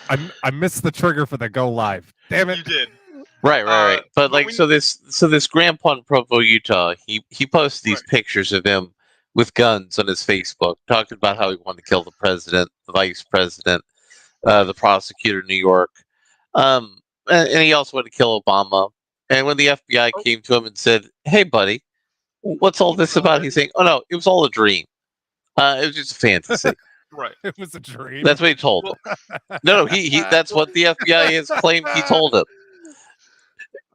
I missed the trigger for the go live. Damn it! You did. Right. But like, so this grandpa in Provo, Utah, he posted these pictures of him with guns on his Facebook, talking about how he wanted to kill the president, the vice president, the prosecutor in New York, and he also wanted to kill Obama. And when the FBI came to him and said, "Hey, buddy, what's all this about?" He's saying, "Oh no, it was all a dream. It was just a fantasy." Right. It was a dream. That's what he told him. No, he that's what the FBI has claimed he told him.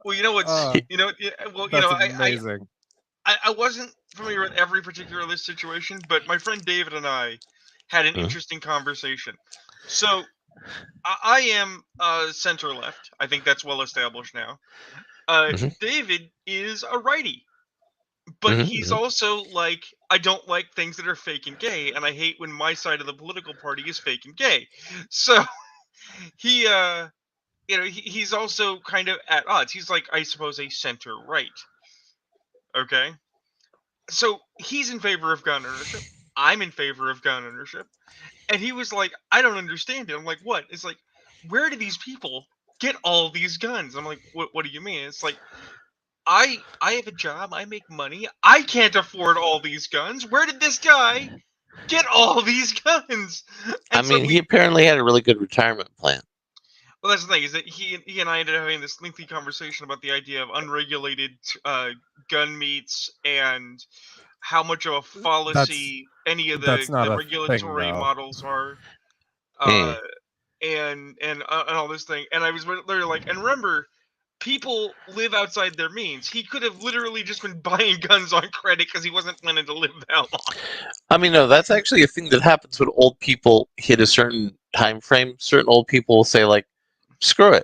Well, you know what's amazing. I wasn't familiar with every particular list situation, but my friend David and I had an interesting conversation. So I am center left. I think that's well established now. David is a righty, but he's also like, I don't like things that are fake and gay, and I hate when my side of the political party is fake and gay. So he he's also kind of at odds. He's like, I suppose, a center right. Okay. So he's in favor of gun ownership. I'm in favor of gun ownership. And he was like, I don't understand it. I'm like, what? It's like, where do these people get all these guns? I'm like, what do you mean? It's like, I have a job. I make money. I can't afford all these guns. Where did this guy get all these guns? And he apparently had a really good retirement plan. Well, that's the thing, is that he and I ended up having this lengthy conversation about the idea of unregulated gun meets and how much of a fallacy any of the regulatory models are, and all this thing. And I was literally like, and remember, people live outside their means. He could have literally just been buying guns on credit because he wasn't planning to live that long. No, that's actually a thing that happens when old people hit a certain time frame. Certain old people will say, like, screw it,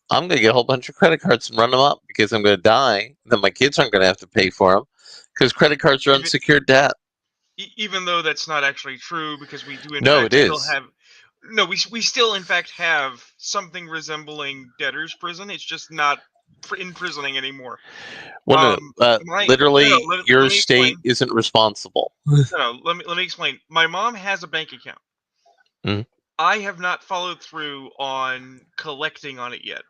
I'm going to get a whole bunch of credit cards and run them up because I'm going to die. Then my kids aren't going to have to pay for them because credit cards are unsecured debt. Even though that's not actually true, because we do we still in fact have something resembling debtor's prison. It's just not imprisoning anymore. Well, your state isn't responsible. No, let me explain. My mom has a bank account. Mm-hmm. I have not followed through on collecting on it yet.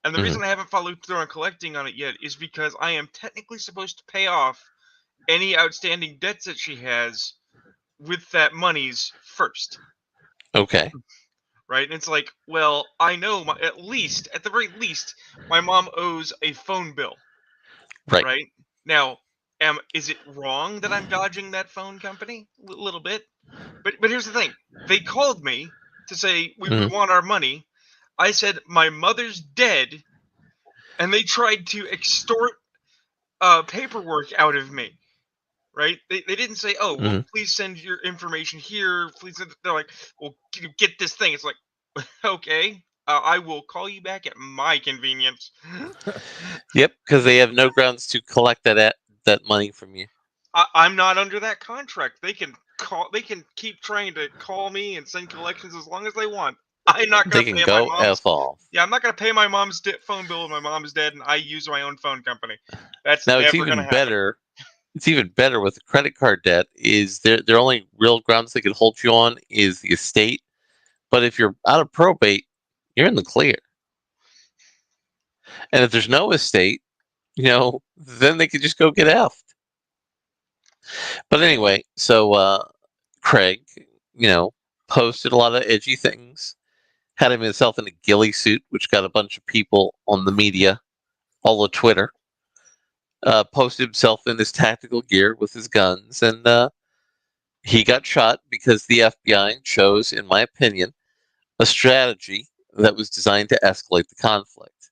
And the reason I haven't followed through on collecting on it yet is because I am technically supposed to pay off any outstanding debts that she has with that monies first. Okay. Right? And it's like, well, I know at the very least, my mom owes a phone bill. Right? Now, is it wrong that I'm dodging that phone company? A little bit. But here's the thing. They called me to say, we want our money. I said, my mother's dead. And they tried to extort paperwork out of me. Right? They didn't say, oh, well, please send your information here. Please. They're like, well, get this thing. It's like, okay, I will call you back at my convenience. Yep, because they have no grounds to collect that money from you. I'm not under that contract. They can keep trying to call me and send collections as long as they want. I'm not going to pay my mom's. F off. Yeah, I'm not going to pay my mom's phone bill when my mom is dead and I use my own phone company. That's now never it's even better. It's even better with the credit card debt. Is their only real grounds they can hold you on is the estate. But if you're out of probate, you're in the clear. And if there's no estate, then they could just go get effed. But anyway, so Craig, posted a lot of edgy things. Had himself in a ghillie suit, which got a bunch of people on the media, all of Twitter. Posted himself in his tactical gear with his guns, and he got shot because the FBI chose, in my opinion, a strategy that was designed to escalate the conflict.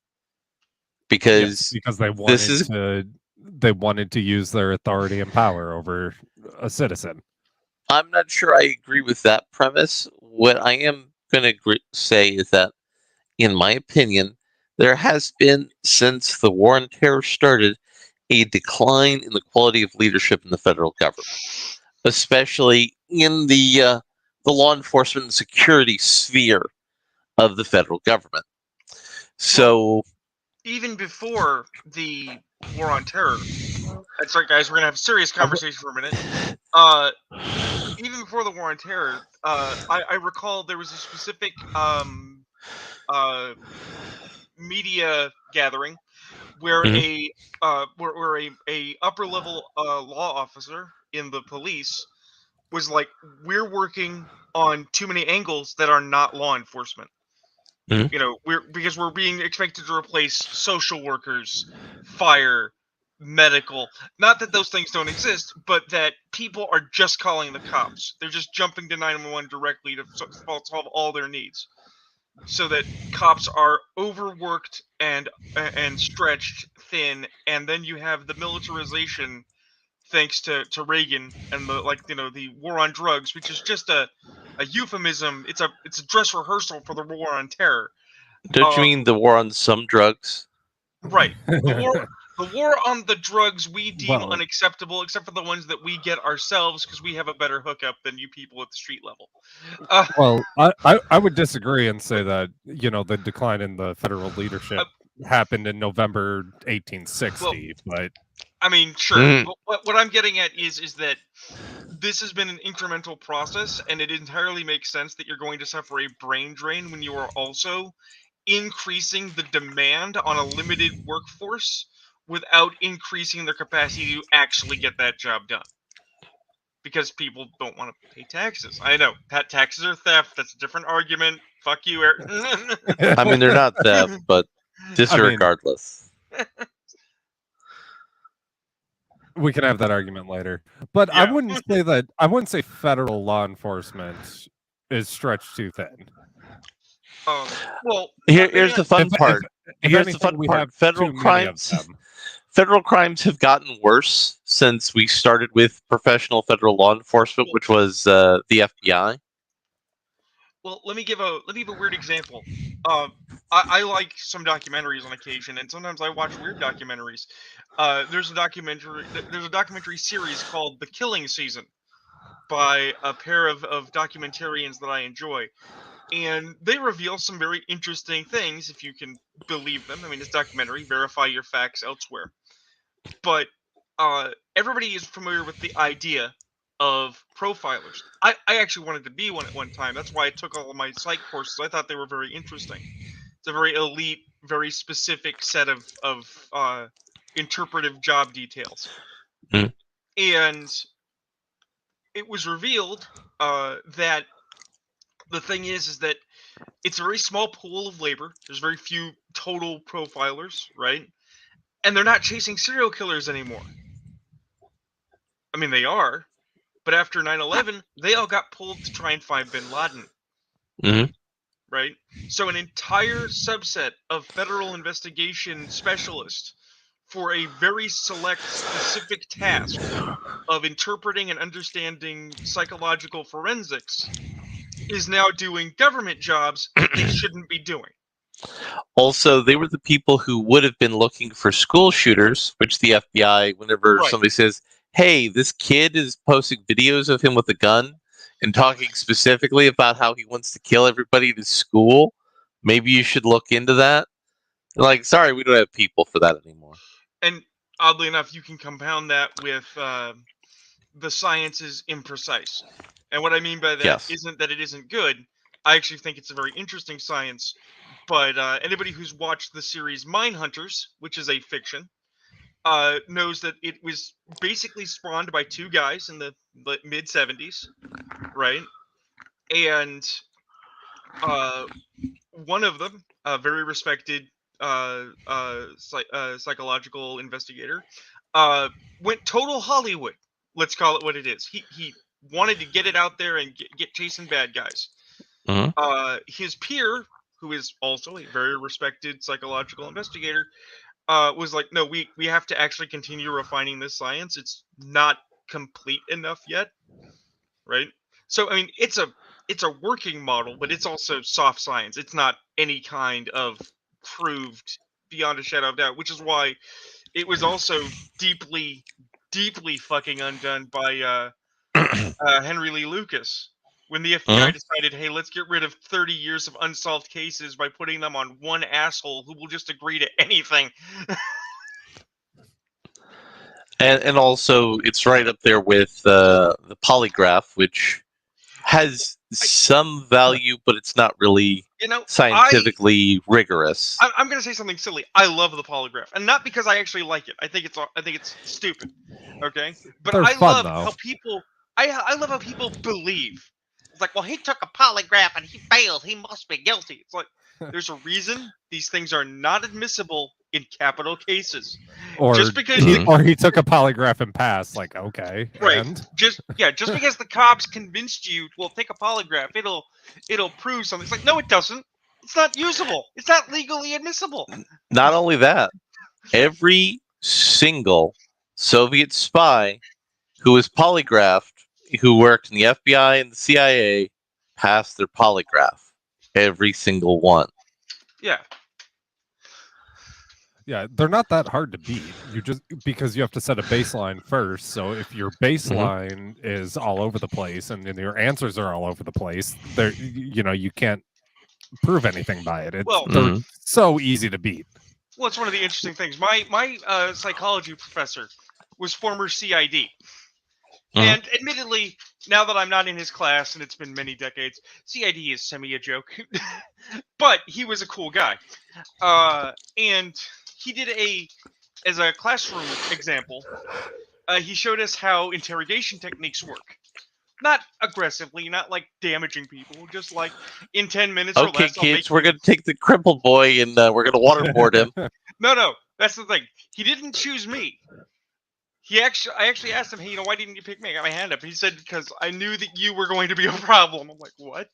Because they wanted to use their authority and power over a citizen. I'm not sure I agree with that premise. What I am going to say is that, in my opinion, there has been, since the war on terror started, a decline in the quality of leadership in the federal government, especially in the law enforcement and security sphere of the federal government. So, even before the war on terror, that's right, guys, we're going to have a serious conversation for a minute. Even before the war on terror, I recall there was a specific media gathering where Mhm. a upper level law officer in the police was like, we're working on too many angles that are not law enforcement. Mhm. You know, because we're being expected to replace social workers, fire, medical. Not that those things don't exist, but that people are just calling the cops. They're just jumping to 911 directly to solve all their needs. So that cops are overworked and stretched thin, and then you have the militarization thanks to Reagan and the war on drugs, which is just a euphemism. It's a dress rehearsal for the war on terror. Don't you Um, mean the war on some drugs? right. The war on the drugs we deem Well, unacceptable, except for the ones that we get ourselves because we have a better hookup than you people at the street level. Uh, well, I would disagree and say that the decline in the federal leadership happened in November well, 1860, but I mean, sure. Mhm. But what I'm getting at is that this has been an incremental process, and it entirely makes sense that you're going to suffer a brain drain when you are also increasing the demand on a limited workforce without increasing their capacity to actually get that job done. Because people don't want to pay taxes. I know, taxes are theft. That's a different argument. Fuck you, Ayrton. I mean, they're not theft, but I mean, disregardless. we can have that argument later. But Yeah. I wouldn't say federal law enforcement is stretched too thin. Well, Here's the fun If part. if Here's the anything, fun we part. have too many of them. Federal crimes have gotten worse since we started with professional federal law enforcement, which was the FBI. well, let me give a weird example. I like some documentaries on occasion, and sometimes I watch weird documentaries. There's a documentary series called The Killing Season by a pair of documentarians that I enjoy, and they reveal some very interesting things if you can believe them. I mean, it's documentary, verify your facts elsewhere. But everybody is familiar with the idea of profilers. I actually wanted to be one at one time. That's why I took all of my psych courses. I thought they were very interesting. It's a very elite, very specific set of interpretive job details. Mm. And it was revealed that the thing is that it's a very small pool of labor. There's very few total profilers, right? And they're not chasing serial killers anymore. I mean, they are, but after 9/11, they all got pulled to try and find bin Laden, Mhm. right? So an entire subset of federal investigation specialists for a very select, specific task of interpreting and understanding psychological forensics is now doing government jobs that they shouldn't be doing. Also, they were the people who would have been looking for school shooters, which the FBI, whenever Right. somebody says, hey, this kid is posting videos of him with a gun and talking specifically about how he wants to kill everybody at his school, maybe you should look into that. Like, sorry, we don't have people for that anymore. And oddly enough, you can compound that with the science is imprecise. And what I mean by that Yes. isn't that it isn't good. I actually think it's a very interesting science. But anybody who's watched the series Mindhunters, which is a fiction, knows that it was basically spawned by two guys in the mid 70s, right? And one of them, a very respected psychological investigator, went total Hollywood. Let's call it what it is. He wanted to get it out there and get chasing bad guys. Mhm. His peer, who is also a very respected psychological investigator, was like, no, we have to actually continue refining this science. It's not complete enough yet, right? So I mean, it's a working model, but it's also soft science. It's not any kind of proved beyond a shadow of doubt, which is why it was also deeply, deeply fucking undone by Henry Lee Lucas when the FBI Mhm. decided, hey, let's get rid of 30 years of unsolved cases by putting them on one asshole who will just agree to anything. And also, it's right up there with the polygraph, which has some value, but it's not really scientifically rigorous. I'm going to say something silly. I love the polygraph, and not because I actually like it. I think it's stupid. Okay, but They're I fun, love though. how people. I love how people believe. It's like, well, he took a polygraph and he failed. He must be guilty. It's like there's a reason these things are not admissible in capital cases. Or just because he took a polygraph and passed. Like, okay, right. and Just because the cops convinced you, well, take a polygraph. It'll prove something. It's like, no, it doesn't. It's not usable. It's not legally admissible. Not only that, every single Soviet spy who was polygraphed, who worked in the FBI and the CIA, passed their polygraph. Every single one. Yeah. Yeah, they're not that hard to beat. You just because you have to set a baseline first. So if your baseline is all over the place and your answers are all over the place, there you can't prove anything by it. They're so easy to beat. Well, it's one of the interesting things. My psychology professor was former CID. And admittedly, now that I'm not in his class and it's been many decades, CID is semi a joke. But he was a cool guy. And he did as a classroom example, he showed us how interrogation techniques work. Not aggressively, not like damaging people, just like in 10 minutes or less. Okay, kids, we're going to take the crippled boy and we're going to waterboard him. No, that's the thing. He didn't choose me. I actually asked him, hey, why didn't you pick me? I got my hand up. He said, because I knew that you were going to be a problem. I'm like, what?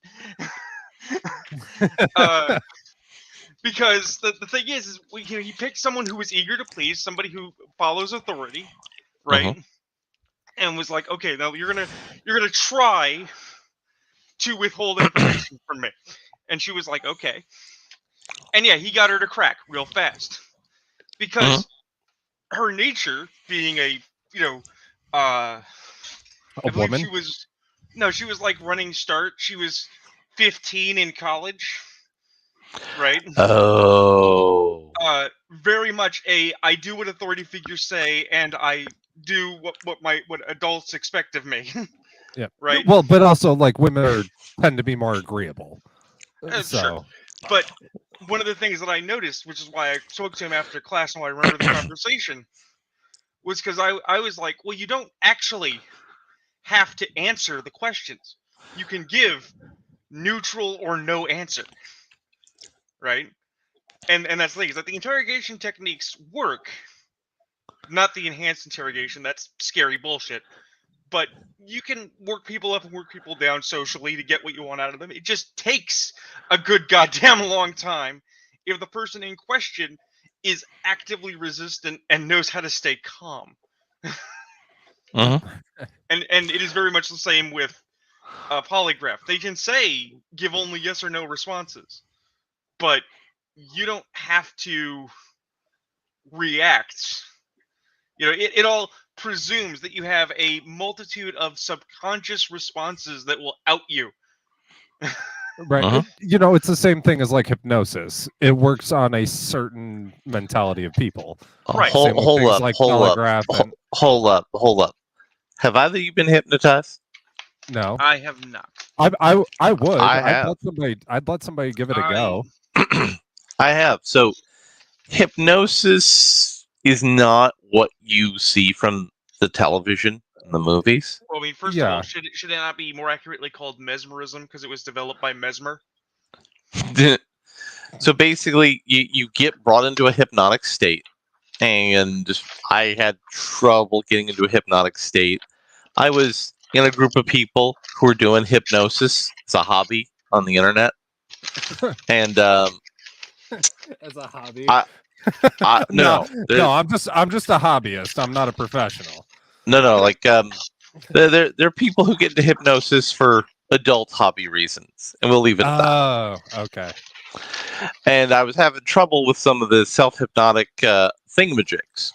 Because the thing is he picked someone who was eager to please, somebody who follows authority, right? And was like, okay, now you're gonna try to withhold information from me. And she was like, okay. And yeah, he got her to crack real fast. Because her nature being a woman? She was like running start. She was 15 in college. Right? Oh. Very much I do what authority figures say, and I do what adults expect of me. Yeah. Right. Well, but also like women tend to be more agreeable. So. Sure. But one of the things that I noticed, which is why I spoke to him after class and why I remember the conversation, was because I was like, well, you don't actually have to answer the questions. You can give neutral or no answer. Right? And that's the thing, is that the interrogation techniques work, not the enhanced interrogation. That's scary bullshit. But you can work people up and work people down socially to get what you want out of them. It just takes a good goddamn long time if the person in question is actively resistant and knows how to stay calm. And it is very much the same with a polygraph. They can say, give only yes or no responses. But you don't have to react. It all presumes that you have a multitude of subconscious responses that will out you. Right. It's the same thing as like hypnosis. It works on a certain mentality of people. Right. Hold up. Have either of you been hypnotized? No. I have not. I would. I have. I'd let somebody give it a go. I have. So hypnosis is not what you see from the television and the movies. Well, I mean, first of all, should it not be more accurately called mesmerism because it was developed by Mesmer? So basically, you get brought into a hypnotic state, and I had trouble getting into a hypnotic state. I was in a group of people who were doing hypnosis as a hobby on the internet, and as a hobby. No, I'm just a hobbyist. I'm not a professional. No, like there are people who get into hypnosis for adult hobby reasons, and we'll leave it at that. Oh, okay. And I was having trouble with some of the self-hypnotic thingamajigs.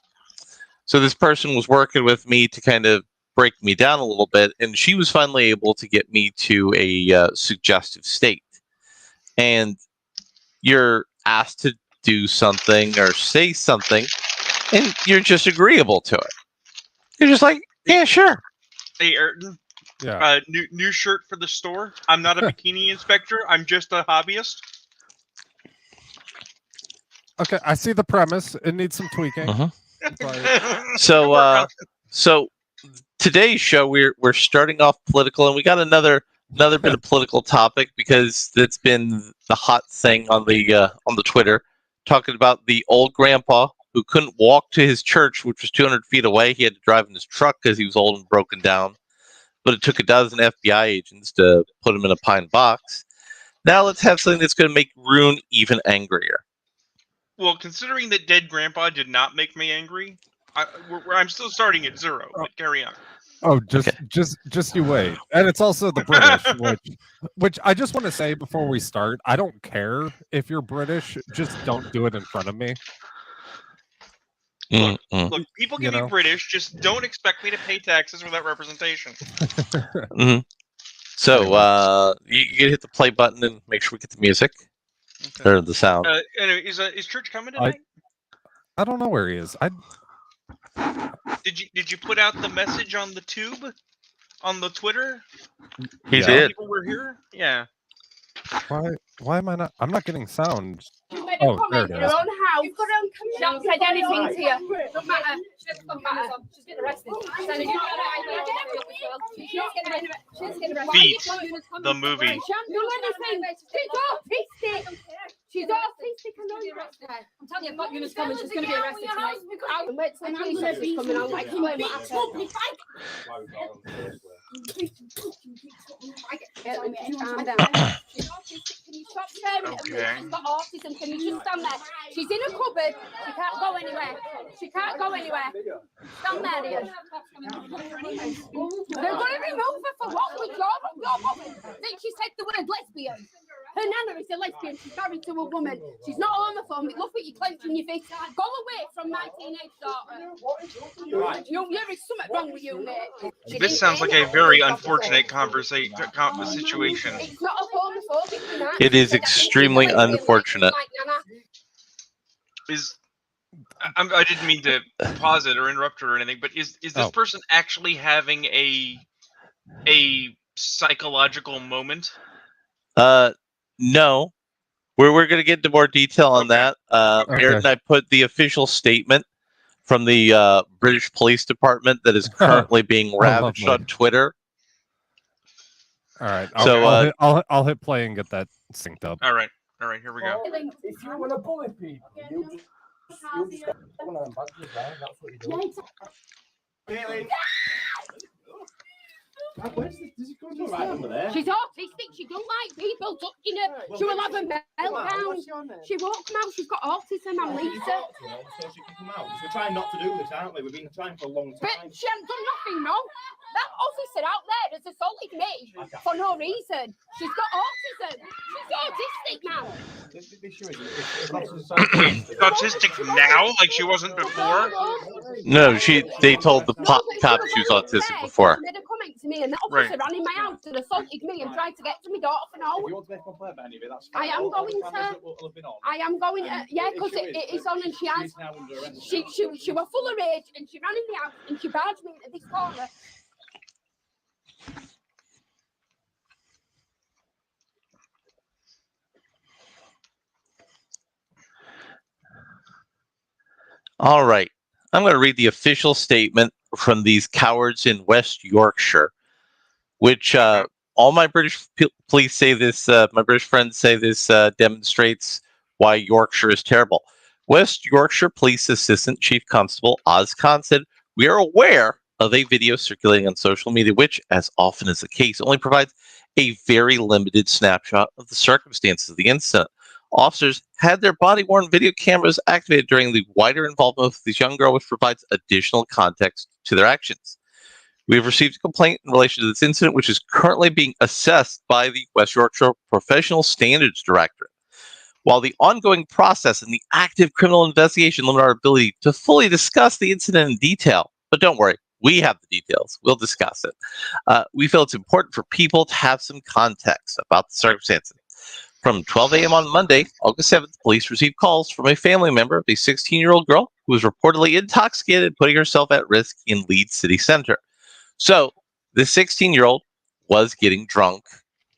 So this person was working with me to kind of break me down a little bit, and she was finally able to get me to a suggestive state. And you're asked to do something or say something, and you're just agreeable to it. You're just like, yeah, sure. Hey, Ayrton. Yeah. New shirt for the store. I'm not a bikini inspector. I'm just a hobbyist. Okay, I see the premise. It needs some tweaking. Mhm. But So today's show we're starting off political, and we got another bit of political topic because it's been the hot thing on the Twitter, talking about the old grandpa who couldn't walk to his church, which was 200 feet away. He had to drive in his truck because he was old and broken down. But it took a dozen FBI agents to put him in a pine box. Now let's have something that's going to make Rune even angrier. Well, considering that Dead Grandpa did not make me angry, I'm still starting at 0. But carry on. oh, just you wait. And it's also the British, which I just want to say before we start, I don't care if you're British, just don't do it in front of me. Look, people can You be know? British, just don't expect me to pay taxes without representation. So you can hit the play button and make sure we get the music or the sound. Anyway, is Church coming tonight? I don't know where he is. Did you put out the message on the tube, on the Twitter? He Yeah. did. People were here. Yeah. Why am I not? I'm not getting sound. Oh, there it is. She hasn't said anything to you. Doesn't matter. She's getting arrested. Feet, the movie. She's autistic. I know you're arrested. I'm telling you, I've got Eunice coming. She's going to be arrested tonight. I'm waiting till the police is coming. I'll explain what happened. Calm down. She's autistic. Can you stop staring at me? She's got autism. Can you just stand there? She's in a cupboard. She can't go anywhere. She can't go anywhere. Stand there, dear. They're going to remove her for what? With your woman. Think she said the word lesbian. Her nana is a lesbian. She's married to a woman. She's not homophobic. Look what you're clenching your fist. Go away from my teenage daughter. There is something wrong with you, mate. This sounds like a very unfortunate situation. It's not a homophobic. It is extremely unfortunate. I didn't mean to pause it or interrupt her or anything, but is this person actually having a psychological moment? No. We're going to get into more detail on that. Ayrton, I put the official statement from the British Police Department that is currently being ravaged on Twitter. All right. So I'll hit play and get that synced up. All right. Here we go. If you want to bully people, you just get one of them badges there. That's what you do. She's autistic. She don't like people touching her. She will have a meltdown. She won't come out. She's got autism. I'm Lisa. So she can come out. We're trying not to do this, aren't we? We've been trying for a long time. But she hasn't done nothing wrong. That officer out there has assaulted me for no reason. She's got autism. She's autistic now. Wait, autistic now? Like she wasn't before? No, they told the cops she was autistic before. She made a comment to me, and the officer ran in my house and assaulted me and tried to get to my daughter for no. If you want to make a complaint about any of it, that's I am going to. I am going to. Yeah, because it is on, and she has. She was full of rage, and she ran in the house and she barged me into this corner. All right. I'm going to read the official statement from these cowards in West Yorkshire, which all my British police say this, my British friends say this demonstrates why Yorkshire is terrible. West Yorkshire Police Assistant Chief Constable Oz Khan said, "We are aware of a video circulating on social media, which, as often is the case, only provides a very limited snapshot of the circumstances of the incident. Officers had their body-worn video cameras activated during the wider involvement of this young girl, which provides additional context to their actions. We have received a complaint in relation to this incident, which is currently being assessed by the West Yorkshire Professional Standards Directorate. While the ongoing process and the active criminal investigation limit our ability to fully discuss the incident in detail, but don't worry, we have the details. We'll discuss it. We feel it's important for people to have some context about the circumstances. From 12 a.m. on Monday, August 7th, police received calls from a family member of a 16-year-old girl who was reportedly intoxicated and putting herself at risk in Leeds City Center. So, the 16-year-old was getting drunk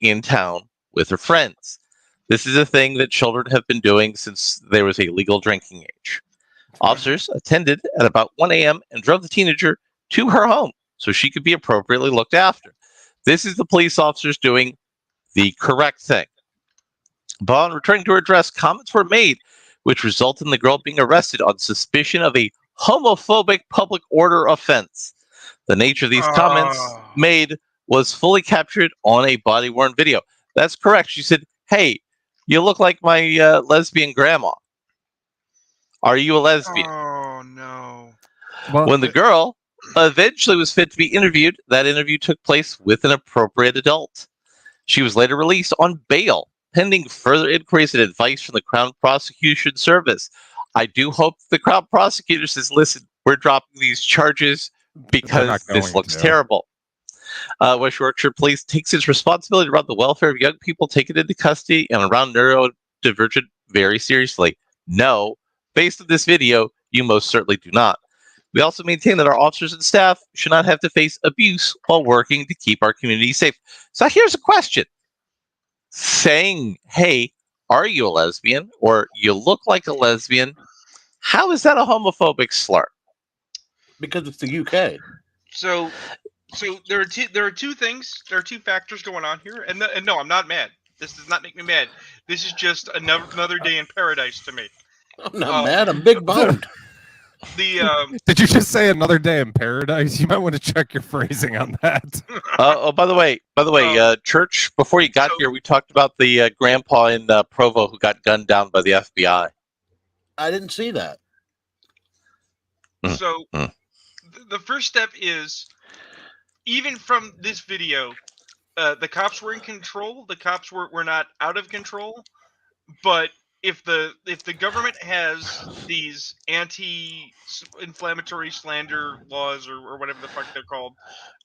in town with her friends. This is a thing that children have been doing since there was a legal drinking age. Officers attended at about 1 a.m. and drove the teenager to her home so she could be appropriately looked after. This is the police officers doing the correct thing. Upon returning to her address, comments were made which resulted in the girl being arrested on suspicion of a homophobic public order offense. The nature of these comments made was fully captured on a body-worn video. That's correct. She said, "Hey, you look like my lesbian grandma. Are you a lesbian?" Oh no. Well, When the girl eventually was fit to be interviewed, that interview took place with an appropriate adult. She was later released on bail, pending further inquiries and advice from the Crown Prosecution Service. I do hope the Crown Prosecutor says, listen, we're dropping these charges because this looks terrible. West Yorkshire Police takes its responsibility around the welfare of young people taken into custody and around neurodivergent very seriously. No, based on this video, you most certainly do not. We also maintain that our officers and staff should not have to face abuse while working to keep our community safe. So here's a question. Saying, hey, are you a lesbian? Or you look like a lesbian. How is that a homophobic slur? Because it's the UK. So there are two things. There are two factors going on here, and no, I'm not mad. This does not make me mad. This is just another day in paradise to me. I'm not mad. I'm big boned. Did you just say another day in paradise? You might want to check your phrasing on that. By the way, Church, before you got here, we talked about the grandpa in Provo who got gunned down by the FBI. I didn't see that. So the first step is, even from this video, the cops were in control. The cops were not out of control. But if the government has these anti-inflammatory slander laws or whatever the fuck they're called,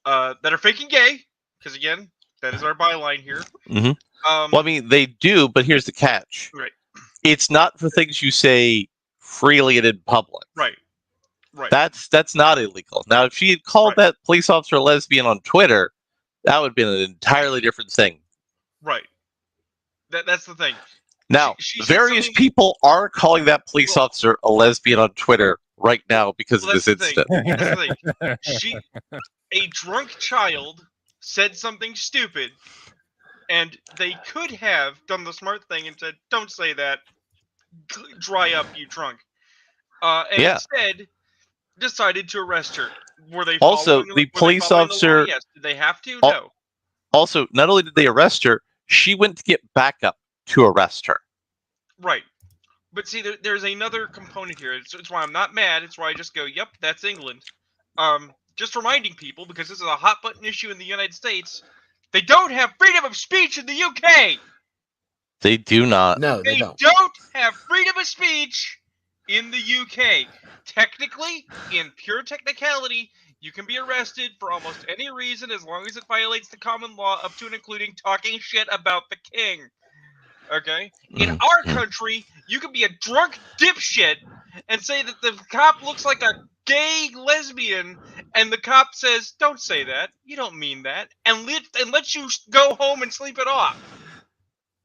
that are fake and gay, because again, that is our byline here. Mm-hmm. Well, I mean, they do, but here's the catch. Right. It's not for things you say freely and in public. Right. That's not illegal. Now, if she had called that police officer a lesbian on Twitter, that would have been an entirely different thing. Right. That's the thing. Now, various people are calling that police officer a lesbian on Twitter right now because of this incident. That's the thing. A drunk child said something stupid, and they could have done the smart thing and said, "Don't say that. Dry up, you drunk." Instead, decided to arrest her. Were they also the police officer? Yes. Did they have to? No. Also, not only did they arrest her, she went to get backup to arrest her. Right. But see, there's another component here. It's why I'm not mad. It's why I just go, "Yep, that's England." Just reminding people, because this is a hot button issue in the United States, they don't have freedom of speech in the UK. They do not. No, they don't have freedom of speech in the UK. Technically, in pure technicality, you can be arrested for almost any reason as long as it violates the common law, up to and including talking shit about the king. Okay? In our country, you can be a drunk dipshit and say that the cop looks like a gay lesbian, and the cop says, "Don't say that. You don't mean that," and let you go home and sleep it off.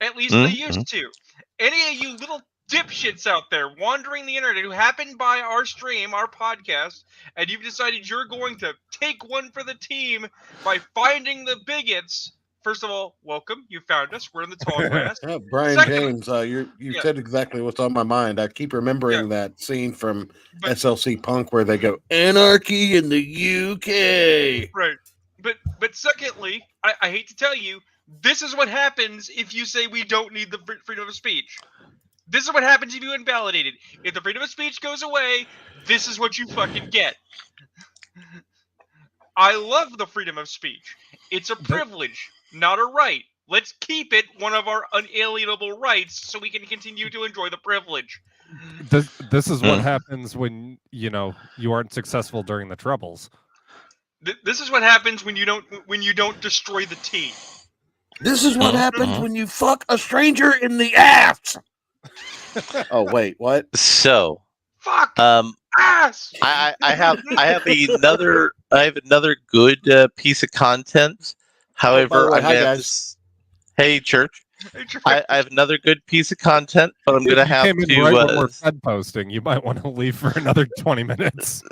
At least they used to. Any of you little dipshits out there wandering the internet who happened by our stream, our podcast, and you've decided you're going to take one for the team by finding the bigots. First of all, welcome. You found us. We're in the tall grass. Brian James, you said exactly what's on my mind. I keep remembering that scene from SLC Punk where they go, "Anarchy in the UK." Right. But secondly, I hate to tell you, this is what happens if you say we don't need the freedom of speech. This is what happens if you invalidate it. If the freedom of speech goes away, this is what you fucking get. I love the freedom of speech. It's a privilege, not a right. Let's keep it one of our unalienable rights so we can continue to enjoy the privilege. This is what happens when, you aren't successful during the Troubles. This is what happens when you don't destroy the team. This is what happens when you fuck a stranger in the ass. Oh wait, what? So, fuck ass. I have another good piece of content. However, hi guys. Hey, Church. I have another good piece of content, but I'm If going to you have came in to. right when we're Fed posting, you might want to leave for another 20 minutes.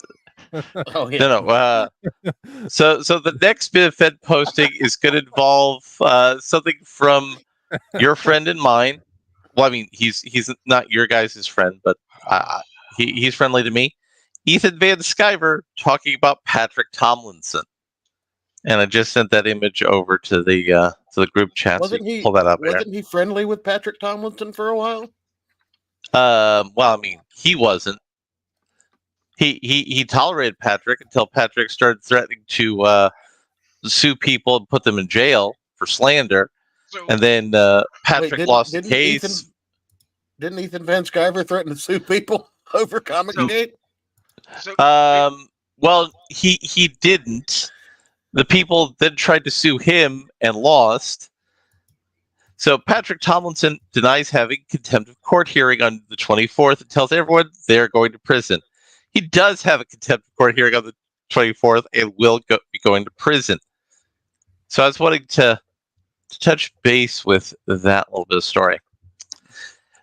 Oh yeah. No. So the next bit of Fed posting is going to involve something from your friend and mine. Well, I mean, he's not your guys' friend, but he's friendly to me. Ethan Van Sciver talking about Patrick Tomlinson, and I just sent that image over to the group chat. Wasn't so you he? can pull that up there. Wasn't he friendly with Patrick Tomlinson for a while? Well, I mean, he wasn't. He tolerated Patrick until Patrick started threatening to sue people and put them in jail for slander, and then Patrick lost the case. Didn't Ethan Van Sciver threaten to sue people over Comic-Gate? Well, he didn't. The people then tried to sue him and lost. So Patrick Tomlinson denies having contempt of court hearing on the 24th and tells everyone they're going to prison. He does have a contempt of court hearing on the 24th and will be going to prison. So I was wanting to touch base with that little bit of story.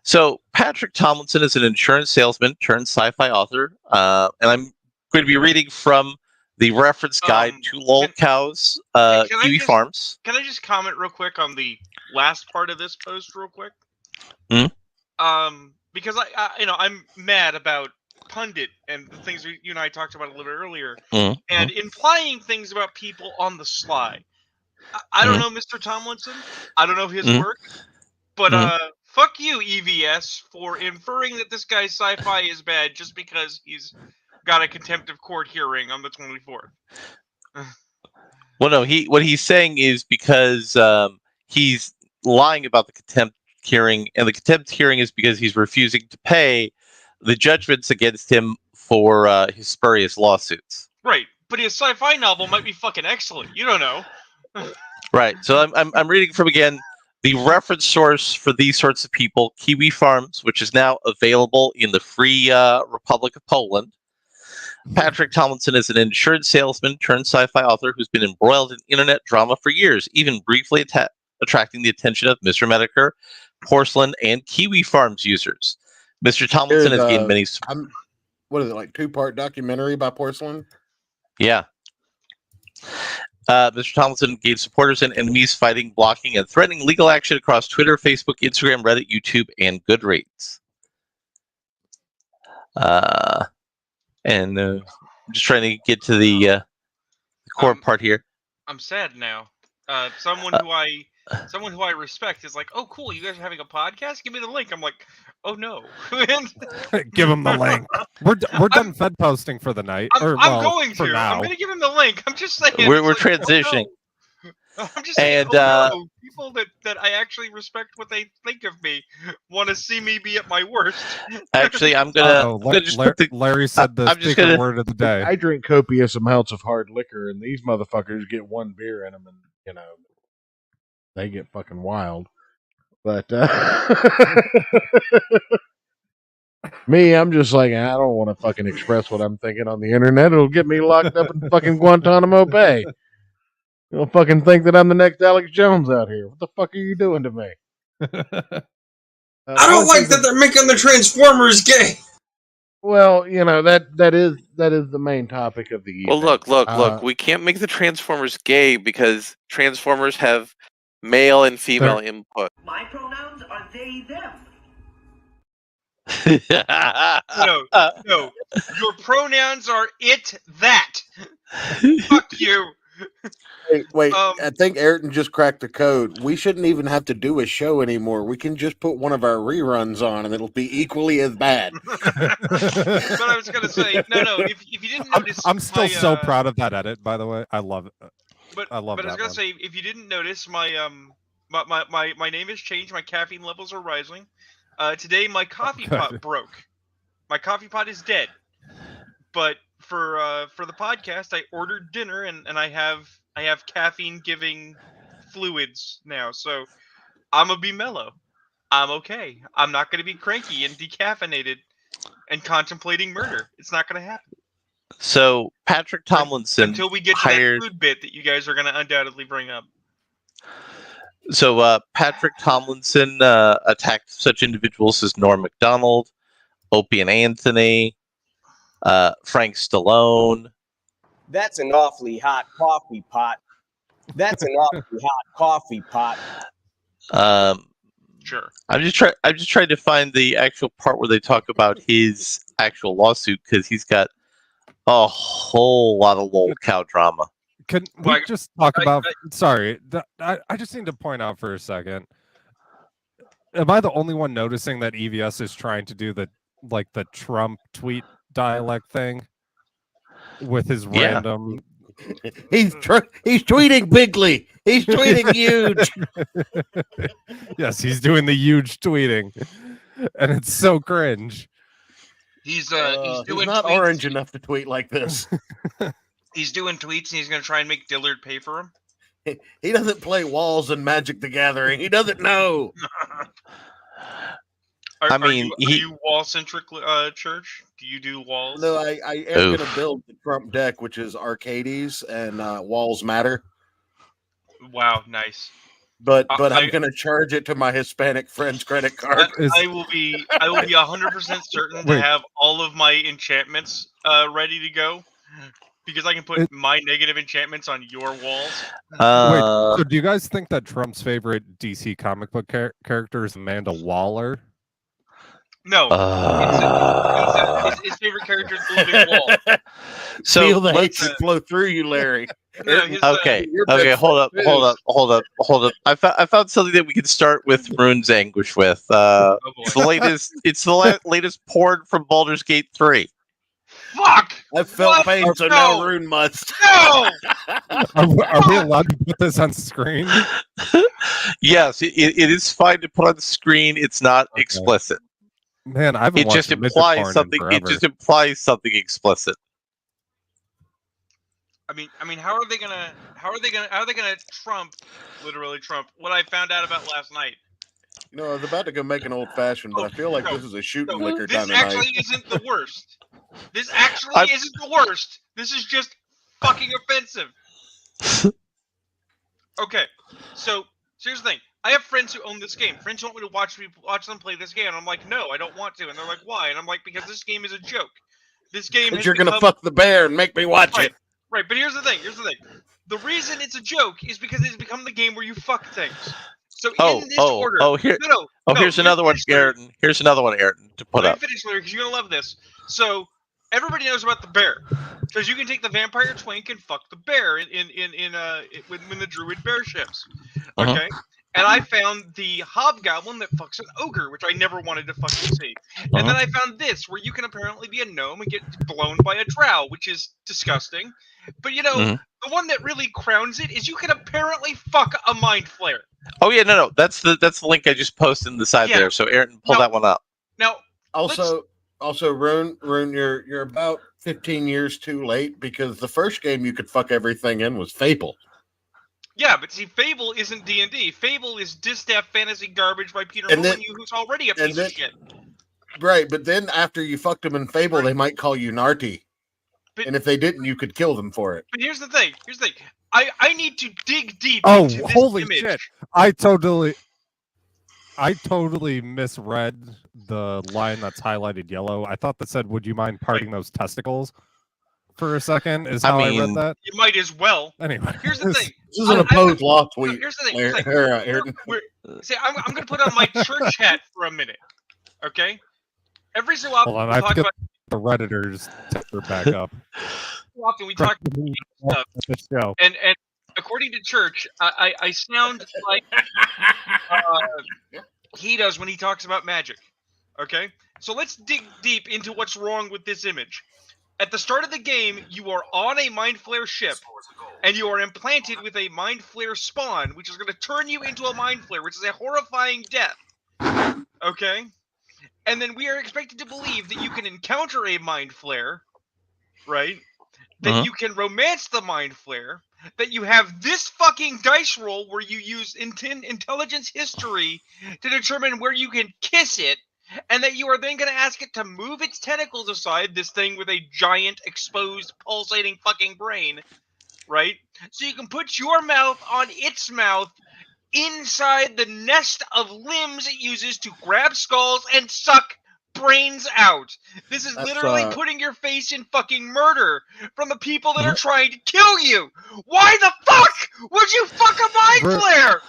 So Patrick Tomlinson is an insurance salesman turned sci-fi author, and I'm going to be reading from the reference guide to Lol Cows, Kiwi Farms. Can I just comment real quick on the last part of this post, real quick? Because I'm mad about Pundit and the things you and I talked about a little bit earlier, and implying things about people on the sly. I don't know Mr. Tomlinson. I don't know his work, but fuck you, EVS, for inferring that this guy's sci-fi is bad just because he's got a contempt of court hearing on the 24th. Well, no, what he's saying is because he's lying about the contempt hearing, and the contempt hearing is because he's refusing to pay the judgments against him for his spurious lawsuits. Right, but his sci-fi novel might be fucking excellent. You don't know. Right. So I'm reading from again the reference source for these sorts of people, Kiwi Farms, which is now available in the Free Republic of Poland. Patrick Tomlinson is an insurance salesman turned sci-fi author who's been embroiled in internet drama for years, even briefly attracting the attention of Mr. Medicare, Porcelain, and Kiwi Farms users. Mr. Tomlinson has gained many. What is it, like 2-part documentary by Porcelain? Yeah. Mr. Tomlinson gave supporters and enemies fighting, blocking, and threatening legal action across Twitter, Facebook, Instagram, Reddit, YouTube, and Goodreads. And I'm just trying to get to the core part here. I'm sad now. Someone who I respect is like, "Oh, cool! You guys are having a podcast. Give me the link." I'm like, "Oh no!" Give him the link. We're done Fed posting for the night. I'm going to. I'm going to give him the link. I'm just saying. We're transitioning. Oh, no. I'm just saying. No. People that I actually respect what they think of me want to see me be at my worst. Actually, I'm gonna. Larry said the secret word of the day. I drink copious amounts of hard liquor, and these motherfuckers get one beer in them, and they get fucking wild. But me, I'm just like, I don't want to fucking express what I'm thinking on the internet. It'll get me locked up in fucking Guantanamo Bay. You'll fucking think that I'm the next Alex Jones out here. What the fuck are you doing to me? I don't like that they're making the Transformers gay. Well, that is the main topic of the evening. Well, look. We can't make the Transformers gay because Transformers have male and female input. My pronouns are they, them. No. Your pronouns are it, that. Fuck you. Wait. I think Ayrton just cracked the code. We shouldn't even have to do a show anymore. We can just put one of our reruns on, and it'll be equally as bad. But I was gonna say, no. If you didn't notice, I'm still so proud of that edit. By the way, I love it. But I love. But I was gonna say, if you didn't notice, my name has changed. My caffeine levels are rising. Today my coffee pot broke. My coffee pot is dead. But for the podcast, I ordered dinner and I have caffeine giving fluids now, so I'm gonna be mellow. I'm okay. I'm not gonna be cranky and decaffeinated and contemplating murder. It's not gonna happen. So Patrick Tomlinson until we get to that food bit that you guys are gonna undoubtedly bring up. So Patrick Tomlinson attacked such individuals as Norm Macdonald, Opie and Anthony, Frank Stallone. That's an awfully hot coffee pot. That's an awfully hot coffee pot. Sure. I'm just trying to find the actual part where they talk about his actual lawsuit, because he's got a whole lot of lol cow drama. Can we just talk about? Sorry, I just need to point out for a second. Am I the only one noticing that EVS is trying to do the Trump tweet dialect thing with his random? He's tweeting bigly. He's tweeting huge. Yes, he's doing the huge tweeting, and it's so cringe. He's doing not tweets. orange enough to tweet like this. He's doing tweets, and he's going to try and make Dillard pay for him. He doesn't play Walls and Magic the Gathering. He doesn't know. Are you wall-centric, Church? Do you do walls? No, I am going to build the Trump deck, which is Arcades and Walls Matter. Wow, nice. But I'm going to charge it to my Hispanic friend's credit card. I will be 100% certain to have all of my enchantments ready to go, because I can put my negative enchantments on your walls. Wait, so do you guys think that Trump's favorite DC comic book character is Amanda Waller? No, his favorite character is the Living Wall. So feel the hatred flow through you, Larry. Okay, hold up. I found something that we can start with Rune's Anguish with. It's the latest porn from Baldur's Gate 3. Fuck! I felt pain, so now Rune must. No! Are we allowed to put this on screen? Yes, it is fine to put on the screen. It's not explicit. Man, I've it just implies something. It just implies something explicit. I mean, how are they gonna literally trump what I found out about last night? You know, I was about to go make an old fashioned, but I feel like this is a shooting liquor This time actually tonight. isn't the worst. This actually isn't the worst. This is just fucking offensive. Okay, so here's the thing. I have friends who own this game. Friends who want me to watch them play this game, and I'm like, no, I don't want to. And they're like, why? And I'm like, because this game is a joke. This game. But you're gonna fuck the bear and make me watch it. Right, but here's the thing. The reason it's a joke is because it's become the game where you fuck things. So in this order. Here's another one, Ayrton. Here's another one, Ayrton, to put up. Finish later, because you're gonna love this. So everybody knows about the bear, because you can take the vampire twink and fuck the bear when the druid bear ships. Okay. And I found the hobgoblin that fucks an ogre, which I never wanted to fucking see. And then I found this, where you can apparently be a gnome and get blown by a drow, which is disgusting. But the one that really crowns it is you can apparently fuck a mind flayer. Oh yeah, no, that's the link I just posted in the side there. So Ayrton, pull that one up. Now, also, Rune, you're about 15 years too late, because the first game you could fuck everything in was Fable. Yeah, but see, Fable isn't D&D. Fable is distaff fantasy garbage by Peter Molyneux, who's already a piece of shit. Right, but then after you fucked them in Fable, they might call you Narty. And if they didn't, you could kill them for it. But here's the thing. I need to dig deep into this holy image. Shit. I totally misread the line that's highlighted yellow. I thought that said, would you mind parting those testicles? For a second, is how I read that. You might as well. Anyway, here's the thing. This is an opposed law tweet. Here's the thing. See, I'm going to put on my church hat for a minute. Okay. Every so often, hold on, I have to get the Redditors to back up. Often we talk about stuff, and according to Church, I sound like he does when he talks about magic. Okay, so let's dig deep into what's wrong with this image. At the start of the game, you are on a Mind Flayer ship, and you are implanted with a Mind Flayer spawn, which is going to turn you into a Mind Flayer, which is a horrifying death. Okay? And then we are expected to believe that you can encounter a Mind Flayer, right? That you can romance the Mind Flayer, that you have this fucking dice roll where you use intelligence history to determine where you can kiss it, and that you are then going to ask it to move its tentacles aside, this thing with a giant, exposed, pulsating fucking brain, right? So you can put your mouth on its mouth inside the nest of limbs it uses to grab skulls and suck brains out. This is literally putting your face in fucking murder from the people that are trying to kill you. Why the fuck would you fuck a mind flayer?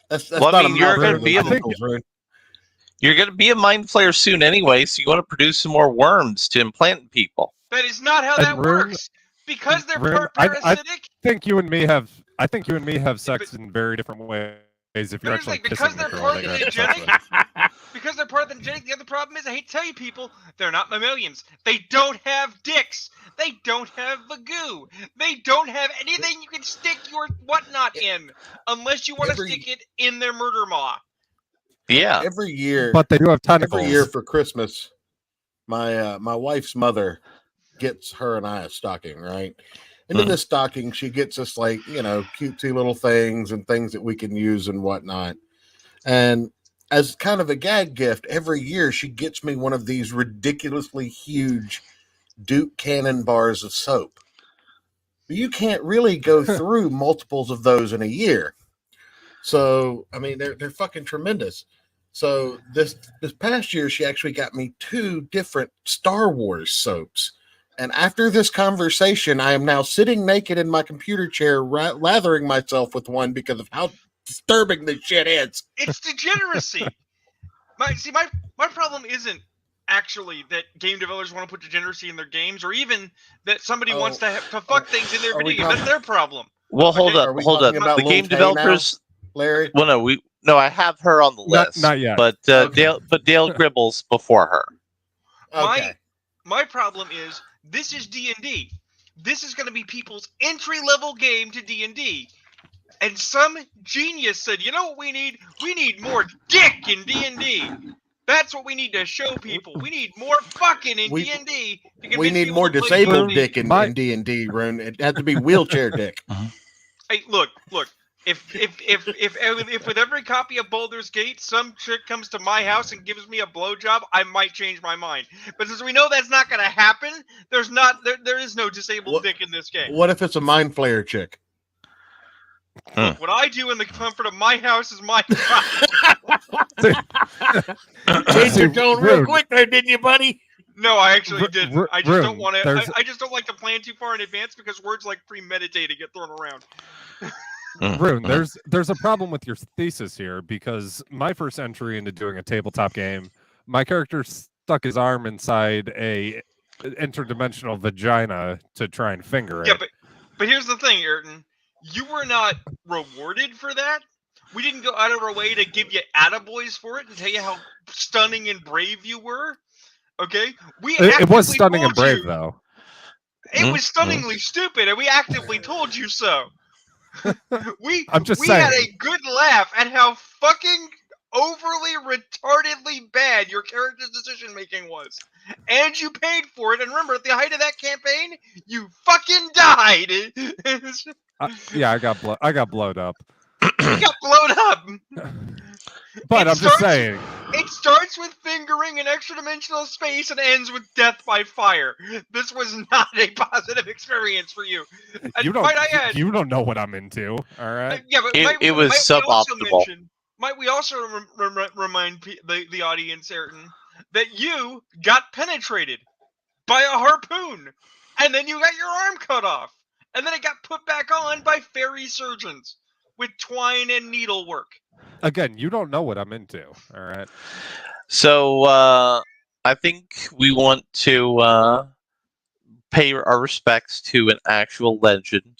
That's well, not you're going to be you're going to be a mind flayer soon anyway, so you want to produce some more worms to implant in people. That is not how that works. Because they're parasitic. I think you and me have sex in very different ways. If you're actually because they're parthenogenic. Because they're parthenogenic. The other problem is, I hate to tell you people, they're not mammalians. They don't have dicks. They don't have the goo. They don't have anything you can stick your whatnot in, unless you want to stick it in their murder maw. Yeah. Every year, but they do have tentacles. Every year for Christmas, my wife's mother gets her and I a stocking, right? And in this stocking, she gets us like, cutesy little things and things that we can use and whatnot. And as kind of a gag gift, every year she gets me one of these ridiculously huge Duke Cannon bars of soap. But you can't really go through multiples of those in a year. So, I mean, they're fucking tremendous. So this past year, she actually got me 2 different Star Wars soaps. And after this conversation, I am now sitting naked in my computer chair, lathering myself with one because of how disturbing this shit is. It's degeneracy. My problem isn't actually that game developers want to put degeneracy in their games, or even that somebody wants to fuck things in their video game. That's their problem. Well, hold up. The game developers, now, Larry. Well, no, I have her on the list. Not yet. But Dale Gribble's before her. Okay. My problem is, this is D&D. This is going to be people's entry-level game to D&D. And some genius said, you know what we need? We need more dick in D&D. That's what we need to show people. We need more fucking in D&D. We need more disabled dick in D&D, Rune. It has to be wheelchair dick. Hey, look. If with every copy of Baldur's Gate, some chick comes to my house and gives me a blowjob, I might change my mind. But since we know that's not going to happen, there is no disabled dick in this game. What if it's a mind flayer chick? Look, what I do in the comfort of my house is my problem. Changed your tone real quick there, didn't you, buddy? No, I actually didn't. I just don't want to. I just don't like to plan too far in advance because words like premeditated get thrown around. Rune, there's a problem with your thesis here, because my first entry into doing a tabletop game, my character stuck his arm inside a interdimensional vagina to try and finger it. Yeah, but here's the thing, Ayrton. You were not rewarded for that. We didn't go out of our way to give you attaboys for it and tell you how stunning and brave you were. Okay? It was stunning and brave, though. It was stunningly stupid, and we actively told you so. We saying. had a good laugh at how fucking overly retardedly bad your character's decision making was, and you paid for it. And remember, at the height of that campaign, you fucking died. Yeah, I got blowed up. You got blown up. But I'm just saying. It starts with fingering in extra-dimensional space and ends with death by fire. This was not a positive experience for you. You don't know what I'm into, all right? Yeah, but it was suboptimal. Might we also remind the audience, Ayrton, that you got penetrated by a harpoon, and then you got your arm cut off, and then it got put back on by fairy surgeons with twine and needlework. Again, you don't know what I'm into, all right? So I think we want to pay our respects to an actual legend.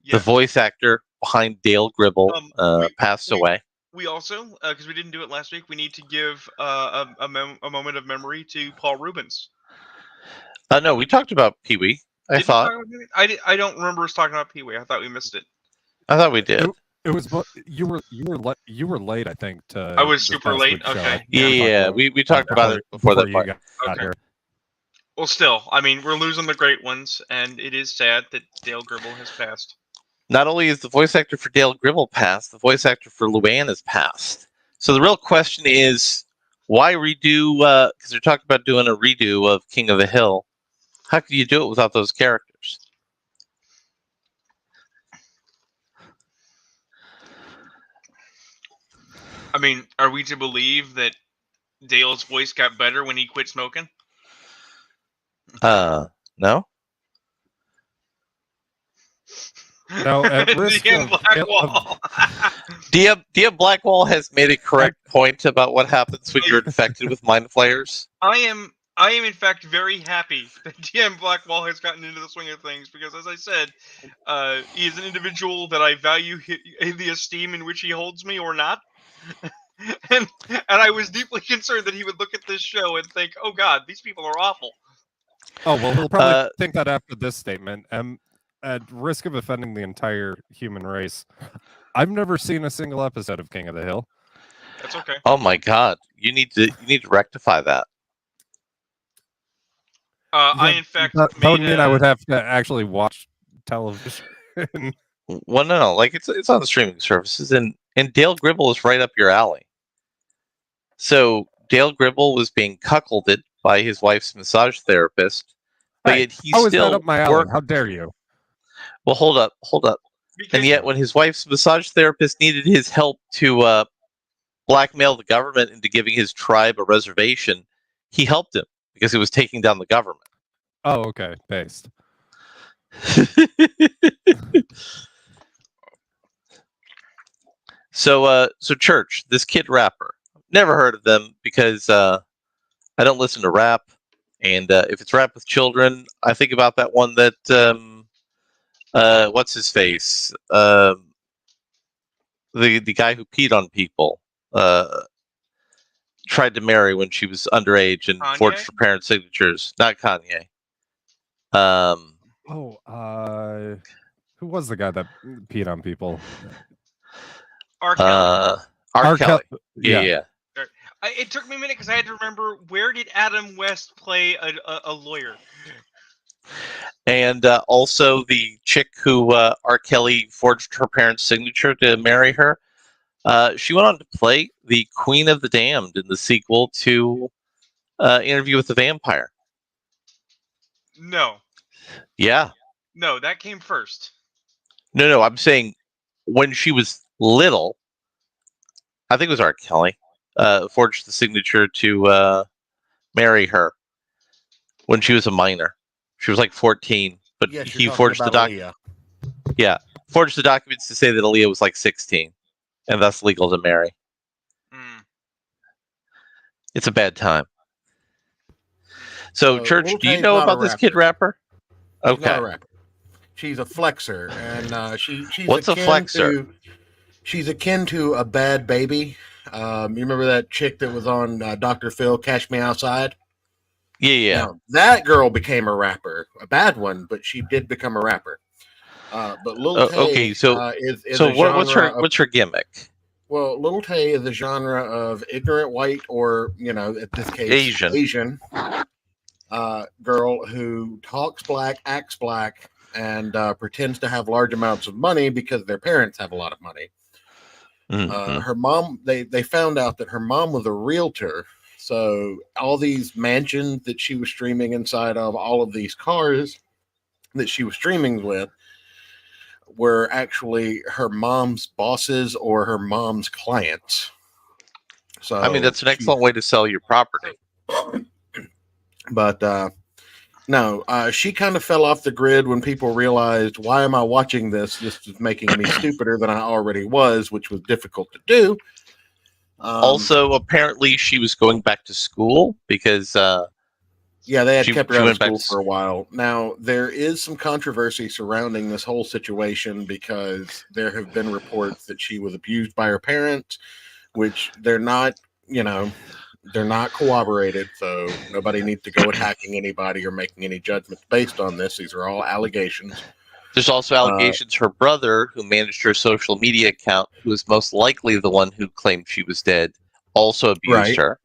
Yes. The voice actor behind Dale Gribble passed away. We also, because we didn't do it last week, we need to give a moment of memory to Paul Rubens. No, we talked about Pee-wee. I thought. I don't remember us talking about Pee-wee. I thought we missed it. I thought we did. It was you were late, I think. I was super late. Okay. Yeah, we talked about it before that part. Got here. Well, still, I mean, we're losing the great ones, and it is sad that Dale Gribble has passed. Not only is the voice actor for Dale Gribble passed, the voice actor for Luann has passed. So the real question is, why redo? Because they're talking about doing a redo of King of the Hill. How could you do it without those characters? I mean, are we to believe that Dale's voice got better when he quit smoking? No. Now, at risk DM of, Blackwall. DM Blackwall has made a correct point about what happens when you're infected with mind flayers. I am in fact very happy that DM Blackwall has gotten into the swing of things because, as I said, he is an individual that I value the esteem in which he holds me or not. and I was deeply concerned that he would look at this show and think, "Oh God, these people are awful." Oh well, he'll probably think that after this statement. At risk of offending the entire human race, I've never seen a single episode of King of the Hill. That's okay. Oh my God, you need to rectify that. I in fact that would mean I would have to actually watch television. Well, no, like it's on the streaming services, and Dale Gribble is right up your alley. So Dale Gribble was being cuckolded by his wife's massage therapist, but yet he How is still that up my alley? How dare you? Well, hold up. And yet, when his wife's massage therapist needed his help to blackmail the government into giving his tribe a reservation, he helped him because it was taking down the government. Oh, okay, based. So Church, this Kid Rapper, never heard of them because I don't listen to rap, and if it's rap with children, I think about that one that what's his face, the guy who peed on people, tried to marry when she was underage and Kanye? forged her parents' signatures. Not Kanye. Who was the guy that peed on people? R. Kelly. R. Kelly. Yeah. Yeah. It took me a minute because I had to remember, where did Adam West play a lawyer? And also the chick who R. Kelly forged her parents' signature to marry her. She went on to play the Queen of the Damned in the sequel to Interview with the Vampire. No. Yeah. No, that came first. No, I'm saying when she was little, I think it was R. Kelly, forged the signature to marry her when she was a minor. She was like 14, but Yes, he you're forged the talking document. about Aaliyah. Yeah, forged the documents to say that Aaliyah was like 16, and thus legal to marry. It's a bad time. So, Church, Lil do you Tay's know not a about this Kid Rapper? She's Okay. not a rapper. She's a flexer, and she's What's a flexer? She's akin to a bad baby. You remember that chick that was on Dr. Phil, Cash Me Outside? Yeah. Now, that girl became a rapper, a bad one, but she did become a rapper. But Lil Tay okay, so is so a genre what's her gimmick? Well, Lil Tay is a genre of ignorant white, or at this case, Asian girl who talks black, acts black, and pretends to have large amounts of money because their parents have a lot of money. Mm-hmm. Her mom, they found out that her mom was a realtor. So all these mansions that she was streaming inside of, all of these cars that she was streaming with, were actually her mom's bosses or her mom's clients. So I mean, that's an excellent way to sell your property. But no, she kind of fell off the grid when people realized, why am I watching this? This is making me stupider than I already was, which was difficult to do. Also, apparently, she was going back to school because yeah, they had kept her out of school for a while. Now, there is some controversy surrounding this whole situation because there have been reports that she was abused by her parents, which they're not, they're not corroborated. So nobody needs to go attacking anybody or making any judgments based on this. These are all allegations. There's also allegations her brother, who managed her social media account, who is most likely the one who claimed she was dead, also abused her.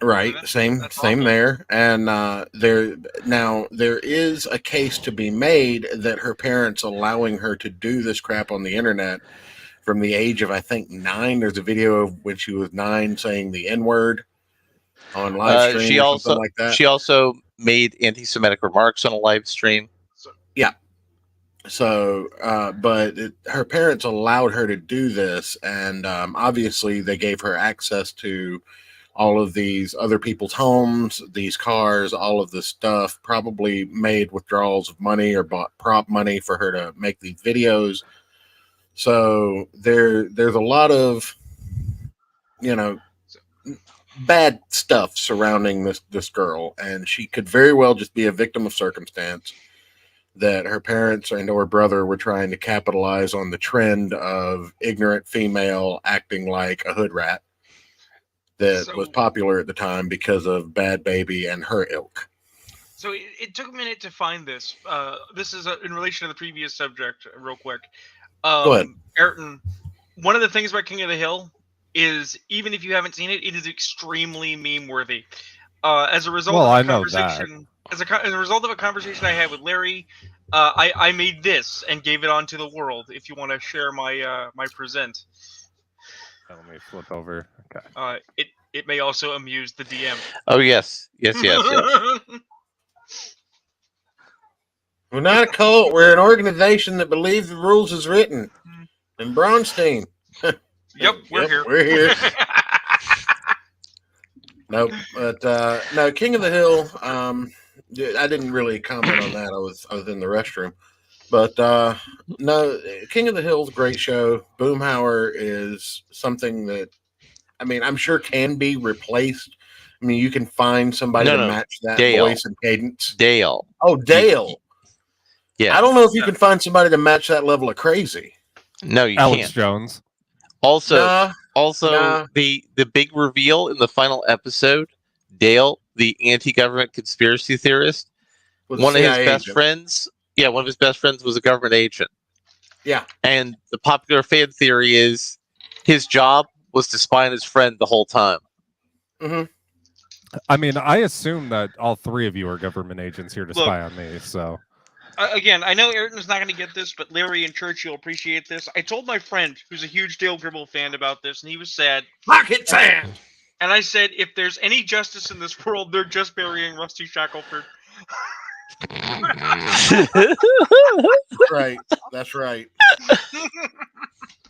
Right, same there. And there is a case to be made that her parents allowing her to do this crap on the internet from the age of, I think, 9. There's a video of when she was 9 saying the N-word on live stream or something like that. She also made anti-Semitic remarks on a live stream. Yeah. So, but her parents allowed her to do this, and obviously they gave her access to all of these other people's homes, these cars, all of this stuff. Probably made withdrawals of money or bought prop money for her to make these videos. So there's a lot of, you know, bad stuff surrounding this girl, and she could very well just be a victim of circumstance that her parents and or brother were trying to capitalize on the trend of ignorant female acting like a hood rat that was popular at the time because of Bad Baby and her ilk. So it took a minute to find this. This is in relation to the previous subject, real quick. Go ahead. Ayrton, one of the things about King of the Hill is, even if you haven't seen it, it is extremely meme-worthy. As a result of a conversation, as a result of a conversation I had with Larry, I made this and gave it on to the world. If you want to share my my present, let me flip over. Okay. It may also amuse the DM. Oh yes. Yes. We're not a cult. We're an organization that believes the rules is written. And Braunstein. Yep, we're here. We're here. Nope, but no, King of the Hill. I didn't really comment on that. I was in the restroom, but no, King of the Hill's a great show. Boomhauer is something that, I mean, I'm sure can be replaced. I mean, you can find somebody to match that voice and cadence. Dale. Oh, Dale. Yeah. I don't know if you can find somebody to match that level of crazy. No, you Alex can't. Jones. Also, the big reveal in the final episode, Dale, the anti-government conspiracy theorist, one of his best friends was a government agent. Yeah. And the popular fan theory is his job was to spy on his friend the whole time. Mm-hmm. I mean, I assume that all three of you are government agents here to spy on me, so... Again, I know Ayrton's not going to get this, but Larry and Church, you'll appreciate this. I told my friend, who's a huge Dale Gribble fan, about this, and he was sad. Pocket sand! And I said, if there's any justice in this world, they're just burying Rusty Shackelford. Right. That's right.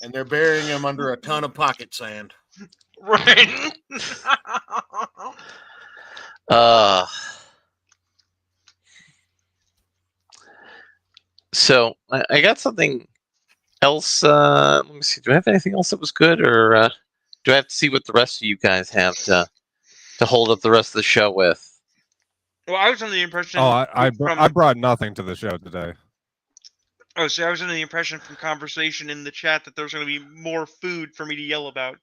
And they're burying him under a ton of pocket sand. Right. So I got something else. Let me see. Do I have anything else that was good, or do I have to see what the rest of you guys have to hold up the rest of the show with? Well, I was under the impression. Oh, I brought nothing to the show today. Oh, so I was under the impression from conversation in the chat that there's going to be more food for me to yell about.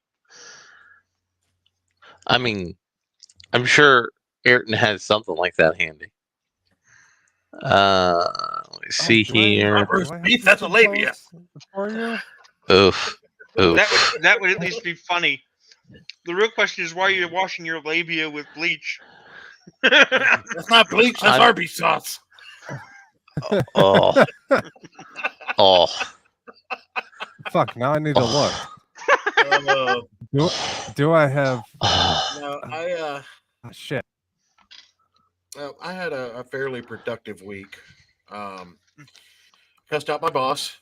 I mean, I'm sure Ayrton has something like that handy. Let me see here. Beef, that's a labia. Oof. That would at least be funny. The real question is, why are you washing your labia with bleach? That's not bleach, that's Arby's sauce. Oh. Fuck, now I need to look. Do I have... No, shit. I had a fairly productive week. Cussed out my boss.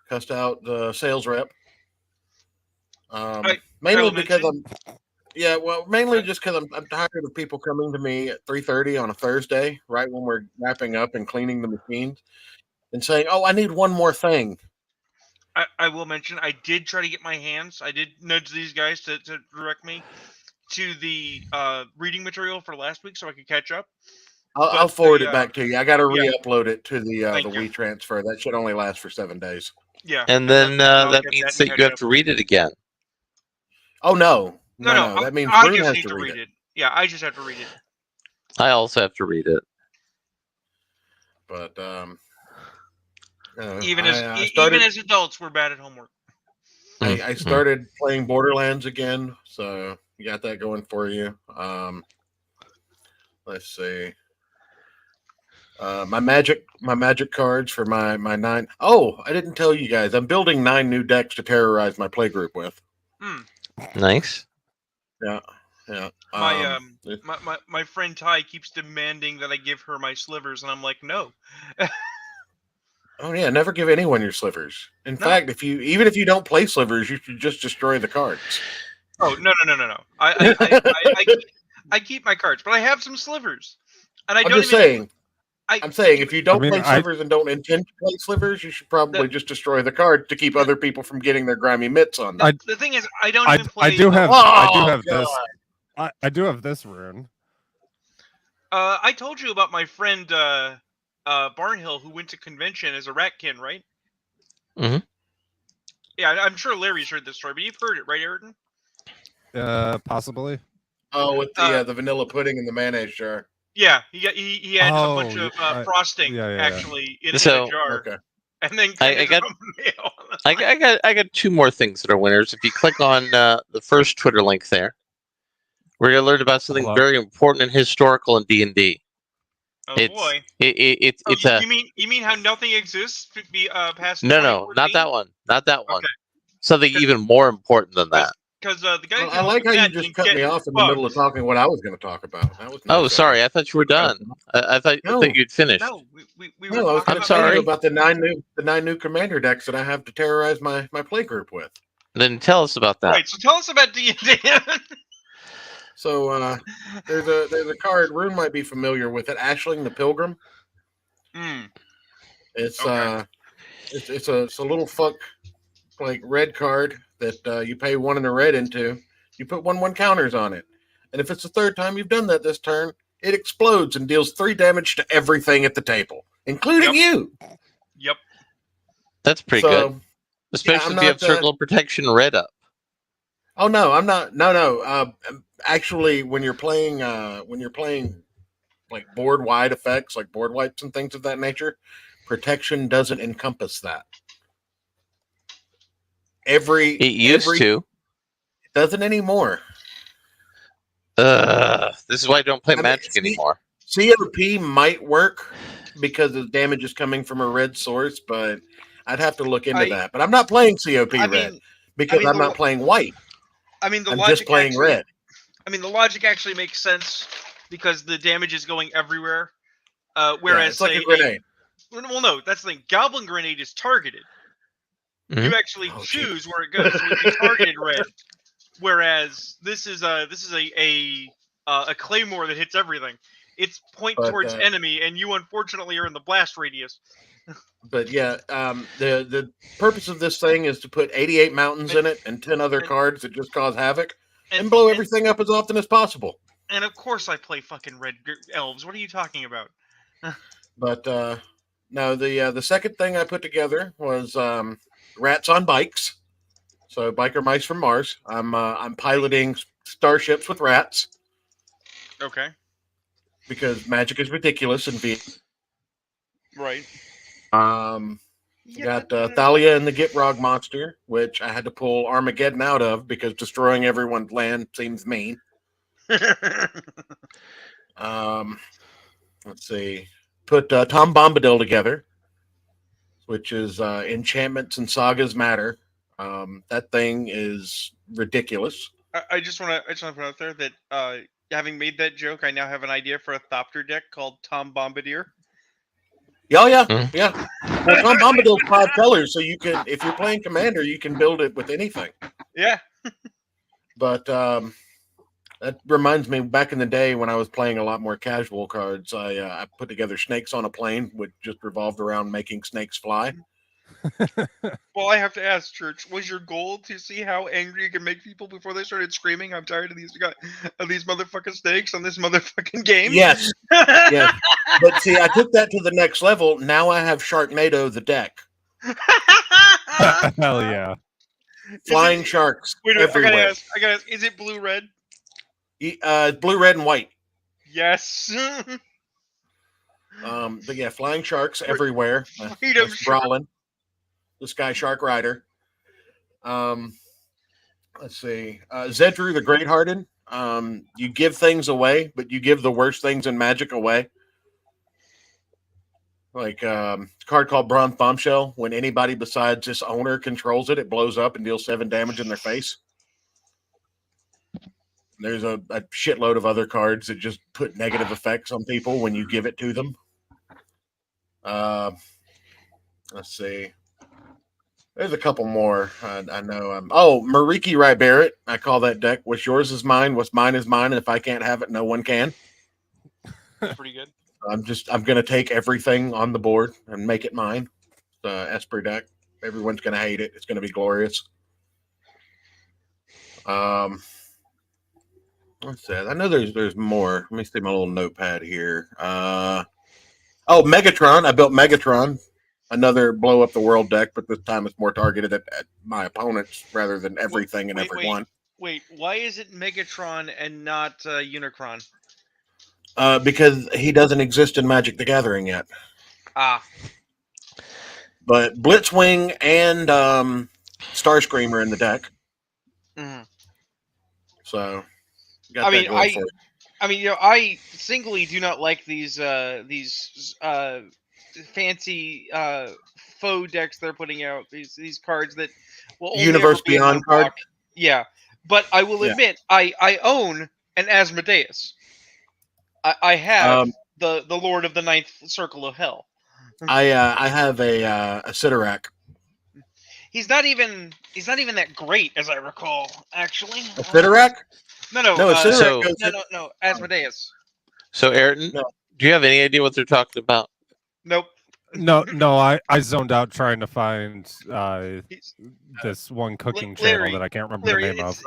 Cussed out the sales rep. Mainly because mainly just because I'm tired of people coming to me at 3:30 on a Thursday, right when we're wrapping up and cleaning the machines, and saying, "Oh, I need one more thing." I will mention, I did try to get my hands. I did nudge these guys to direct me to the reading material for last week so I could catch up. I'll forward it back to you. I got to re-upload it to the WeTransfer. That should only last for 7 days. Yeah, and then that means that you have to read it again. Oh no! No. That means I Rune just has need to read it. Yeah, I just have to read it. I also have to read it. But even as adults, we're bad at homework. I started playing Borderlands again, so you got that going for you. Let's see. My magic cards for my 9. Oh, I didn't tell you guys. I'm building 9 new decks to terrorize my playgroup with. Nice. Yeah. My friend Ty keeps demanding that I give her my slivers, and I'm like, no. Oh yeah, never give anyone your slivers. In fact, even if you don't play slivers, you should just destroy the cards. Oh no. I keep my cards, but I have some slivers, and I'm just saying. I'm saying if you don't play I- slivers and don't intend to play slivers, you should probably just destroy the card to keep other people from getting their grimy mitts on them. The thing is, I don't even play. I do have God. this. I do have this rune. I told you about my friend Barnhill who went to convention as a ratkin, right? Mm-hmm. Yeah, I'm sure Larry's heard this story, but you've heard it, right, Ayrton? Possibly. Oh, with the vanilla pudding in the mayonnaise jar. Yeah, he had a bunch of frosting actually in a jar, okay. and then I got 2 more things that are winners. If you click on the first Twitter link there, we're gonna learn about something very important and historical in D&D. Oh boy! You mean how nothing exists past? No, not that one. Not that one. Something even more important than that. Because the guy. I like how you just cut me off in the middle of talking what I was going to talk about. That was nice. Sorry. I thought you were done. I thought you'd finished. No, we were. I was I'm sorry about the 9 new commander decks that I have to terrorize my play group with. Then tell us about that. Right. So tell us about D&D. So there's a card. Rune might be familiar with it. Ashling the Pilgrim. It's it's a little fuck like red card that you pay 1 in a red into. You put 1/1 counters on it, and if it's the 3rd time you've done that this turn, it explodes and deals 3 damage to everything at the table, including you. Yep. That's pretty good, especially if you have Circle of Protection red up. Oh no, I'm not. No. Actually, when you're playing like board wide effects, like board wipes and things of that nature, protection doesn't encompass that. It used to. It doesn't anymore. This is why I don't play Magic anymore. COP might work because the damage is coming from a red source, but I'd have to look into that. But I'm not playing COP red because I'm not playing white. I'm just playing red. I mean, the logic actually makes sense because the damage is going everywhere. Whereas, it's like a grenade. Well, no, that's the thing. Goblin Grenade is targeted. Mm-hmm. You actually choose where it goes. So it's targeted red. Whereas this is a claymore that hits everything. It's point towards enemy, and you unfortunately are in the blast radius. But yeah, the purpose of this thing is to put 88 mountains in it and 10 other cards that just cause havoc and blow everything up as often as possible. And of course, I play fucking red elves. What are you talking about? But no, the second thing I put together was rats on bikes. So biker mice from Mars. I'm piloting starships with rats. Okay. Because magic is ridiculous and right. You got Thalia and the Gitrog monster, which I had to pull Armageddon out of because destroying everyone's land seems mean. Let's see. Put Tom Bombadil together, which is enchantments and sagas matter. That thing is ridiculous. I just want to put out there that having made that joke, I now have an idea for a Thopter deck called Tom Bombardier. Oh yeah, yeah. Well, Tom Bombadil's 5 colors, so you can, if you're playing Commander, you can build it with anything. Yeah. But that reminds me, back in the day when I was playing a lot more casual cards, I put together Snakes on a Plane, which just revolved around making snakes fly. Well, I have to ask, Church, was your goal to see how angry you can make people before they started screaming, "I'm tired of these motherfucking snakes on this motherfucking game"? Yes. Yes. But see, I took that to the next level. Now I have Sharknado the deck. Hell yeah. Flying sharks everywhere. I gotta ask, is it blue-red? Blue, red, and white. Yes. But yeah, flying sharks everywhere. Brawling. The Sky Shark Rider. Let's see. Zedru the Great-Hearted. You give things away, but you give the worst things in Magic away. Like a card called Bronze Bombshell. When anybody besides this owner controls it, it blows up and deals 7 damage in their face. There's a shitload of other cards that just put negative effects on people when you give it to them. Let's see. There's a couple more. I know. Oh, Mariki Rybarrett. I call that deck. What's yours is mine. What's mine is mine. And if I can't have it, no one can. Pretty good. I'm gonna take everything on the board and make it mine. The Esper deck. Everyone's gonna hate it. It's gonna be glorious. What's that? I know there's more. Let me see my little notepad here. Oh, Megatron. I built Megatron. Another blow up the world deck, but this time it's more targeted at my opponents rather than everything and everyone. Wait, why is it Megatron and not Unicron? Because he doesn't exist in Magic the Gathering yet. Ah. But Blitzwing and Starscream are in the deck. Mhm. So, I singly do not like these fancy faux decks they're putting out. These cards that will only Universe ever be in Beyond one card. block. Yeah, but I will admit I own an Asmodeus. I have the Lord of the Ninth Circle of Hell. I have a Sidorak. He's not even that great, as I recall. Actually, a Sidorak? No, Asmodeus. So, Ayrton, do you have any idea what they're talking about? Nope. No, I zoned out trying to find this one cooking channel that I can't remember the name of.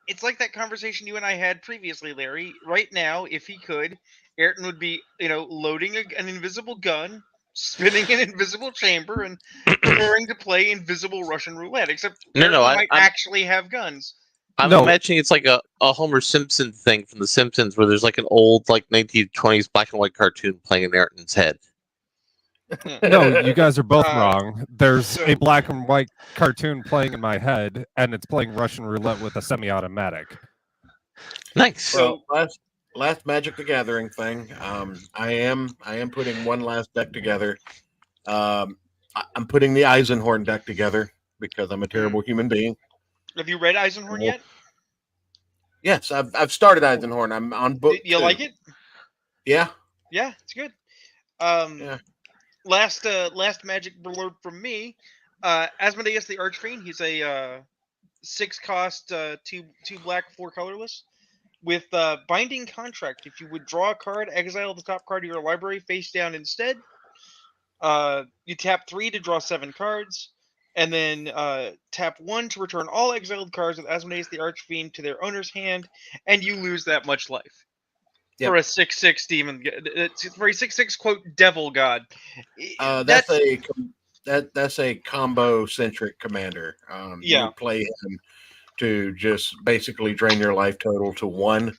It's like that conversation you and I had previously, Larry. Right now, if he could, Ayrton would be, loading an invisible gun, spinning an invisible chamber, and preparing to play invisible Russian roulette. Except Ayrton might actually have guns. I'm imagining it's like a Homer Simpson thing from The Simpsons, where there's like an old 1920s black and white cartoon playing in Ayrton's head. No, you guys are both wrong. There's a black and white cartoon playing in my head, and it's playing Russian roulette with a semi-automatic. Nice. So last Magic the Gathering thing. I am putting one last deck together. I'm putting the Eisenhorn deck together because I'm a terrible human being. Have you read Eisenhorn yet? Yes, I've started Eisenhorn. I'm on book. You like it? Yeah. Yeah, it's good. Last Magic blurb from me. Asmodeus the Archfiend. He's a 6-cost, 2 black, 4 colorless with Binding Contract. If you would draw a card, exile the top card of your library face down instead. You tap 3 to draw 7 cards. And then tap 1 to return all exiled cards with Asmodeus the Archfiend to their owner's hand, and you lose that much life. Yep. For a 6/6 demon, for a 6/6 quote devil god. That's a combo centric commander. You play him to just basically drain your life total to 1,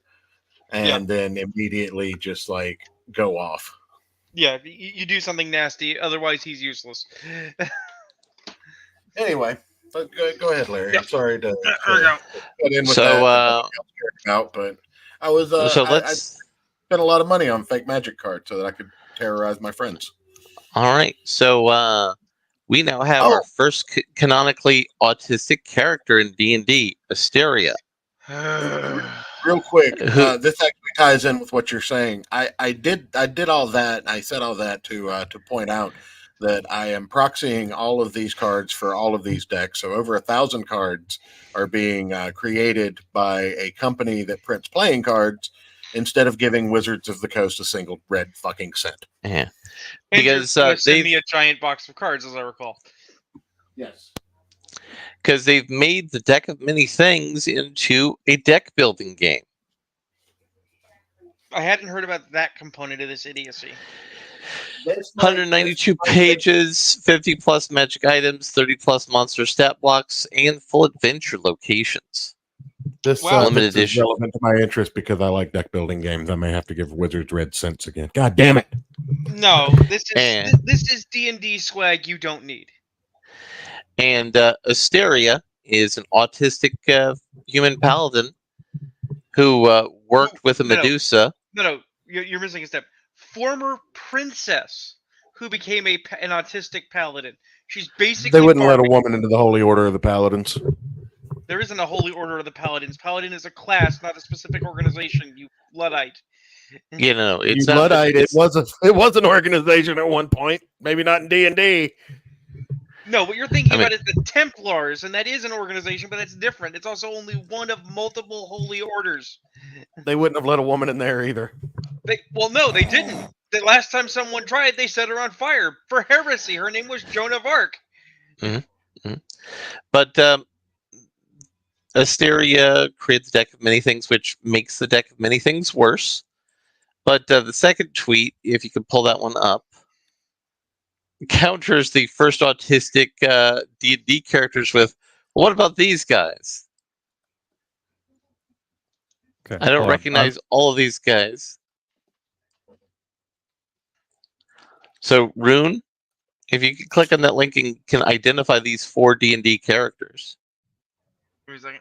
and then immediately just go off. Yeah, you do something nasty. Otherwise, he's useless. Anyway, go ahead, Larry. I'm sorry to cut in with that. But I was I spent a lot of money on fake Magic cards so that I could terrorize my friends. All right, so we now have our first canonically autistic character in D&D, Asteria. Real quick, this actually ties in with what you're saying. I did all that. I said all that to point out that I am proxying all of these cards for all of these decks. So over 1,000 cards are being created by a company that prints playing cards instead of giving Wizards of the Coast a single red fucking cent. Yeah, because they send me a giant box of cards, as I recall. Yes, because they've made the Deck of Many Things into a deck building game. I hadn't heard about that component of this idiocy. 192 pages, 50 plus magic items, 30 plus monster stat blocks, and full adventure locations. This limited is edition. relevant to my interest because I like deck building games. I may have to give Wizards red cents again. God damn it! No, this is D&D swag you don't need. And Asteria is an autistic human paladin who worked with a Medusa. No, you're missing a step. Former princess who became an autistic paladin. She's basically. They wouldn't let a woman into the Holy Order of the Paladins. There isn't a Holy Order of the Paladins. Paladin is a class, not a specific organization, you Luddite. You know, You it's not. Luddite. It was an organization at one point. Maybe not in D&D. No, what you're thinking I mean- about is the Templars, and that is an organization, but that's different. It's also only one of multiple holy orders. They wouldn't have let a woman in there either. Well, no, they didn't. The last time someone tried, they set her on fire for heresy. Her name was Joan of Arc. But Asteria creates the deck of many things, which makes the deck of many things worse. But the second tweet, if you could pull that one up, counters the first autistic D&D characters with, well, what about these guys? Okay, I don't hold on. recognize all of these guys. So, Rune, if you can click on that link and can identify these 4 D&D characters. Give me a second.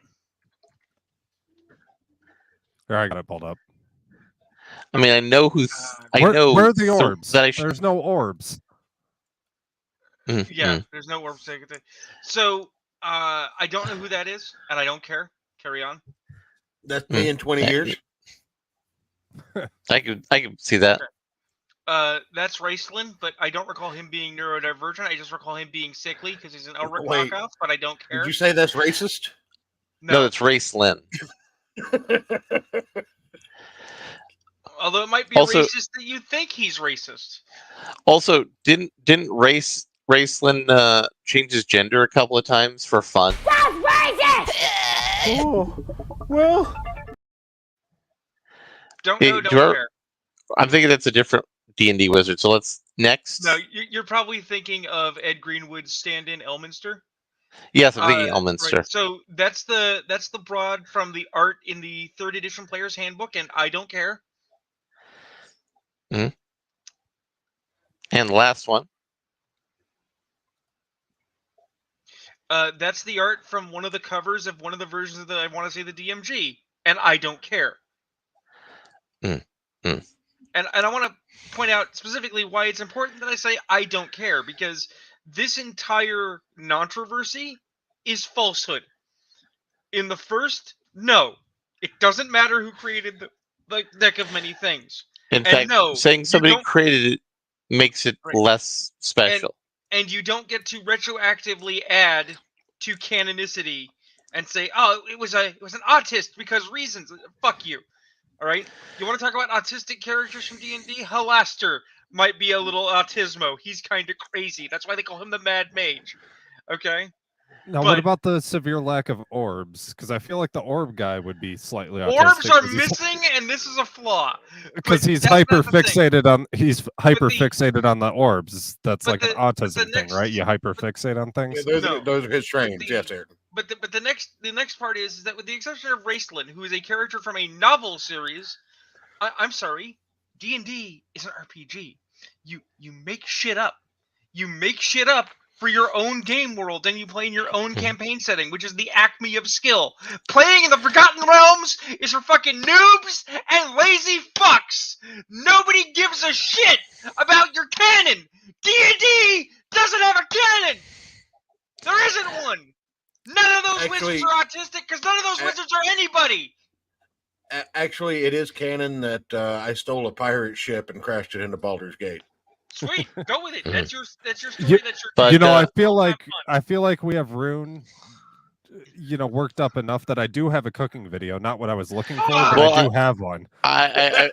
Here, I got it pulled up. I mean, I know who. Where are the orbs? That There's no orbs. Yeah, there's no orbs. So, I don't know who that is, and I don't care. Carry on. That's me in 20 years. I can see that. That's Raceland, but I don't recall him being neurodivergent. I just recall him being sickly because he's an Elric Wait. knockoff, but I don't care. Did you say that's racist? No, that's Raceland. Although it might be Also- racist that you think he's racist. Also, didn't Raceland change his gender a couple of times for fun? That's racist! Oh, well. Don't Hey, know, don't Gerard- care. I'm thinking that's a different D&D wizard. So let's next. No, you're probably thinking of Ed Greenwood's stand-in Elminster. Yes, I'm thinking Elminster. Right. So that's the broad from the art in the 3rd edition player's handbook, and I don't care. And the last one. That's the art from one of the covers of one of the versions of the, I want to say, the DMG, and I don't care. And I want to point out specifically why it's important that I say I don't care, because this entire controversy is falsehood. In the first, no, it doesn't matter who created the deck of many things. In And fact, no, saying you somebody don't- created it makes it Right. less special. And you don't get to retroactively add to canonicity and say, oh, it was an autist because reasons. Fuck you. All right. You want to talk about autistic characters from D&D? Halaster might be a little autismo. He's kind of crazy. That's why they call him the Mad Mage. Okay. Now, what about the severe lack of orbs? Because I feel like the orb guy would be slightly autistic. Orbs are missing, and this is a flaw. Because he's that's not hyper the thing. fixated on the orbs. That's but like an the autism thing, next- right? You hyper fixate on things. Yeah, No. those are his trains. Yes, Ayrton. But the next part is that with the exception of Raceland, who is a character from a novel series, I'm sorry, D&D is an RPG. You make shit up. You make shit up for your own game world, and you play in your own campaign setting, which is the acme of skill. Playing in the Forgotten Realms is for fucking noobs and lazy fucks. Nobody gives a shit about your canon. D&D doesn't have a canon. There isn't one. None of those wizards are autistic because none of those wizards are anybody. Actually, it is canon that I stole a pirate ship and crashed it into Baldur's Gate. Sweet, go with it. That's your story. You, That's your. But, you know, I feel like we have Rune, worked up enough that I do have a cooking video. Not what I was looking for, but Well, I do have one. I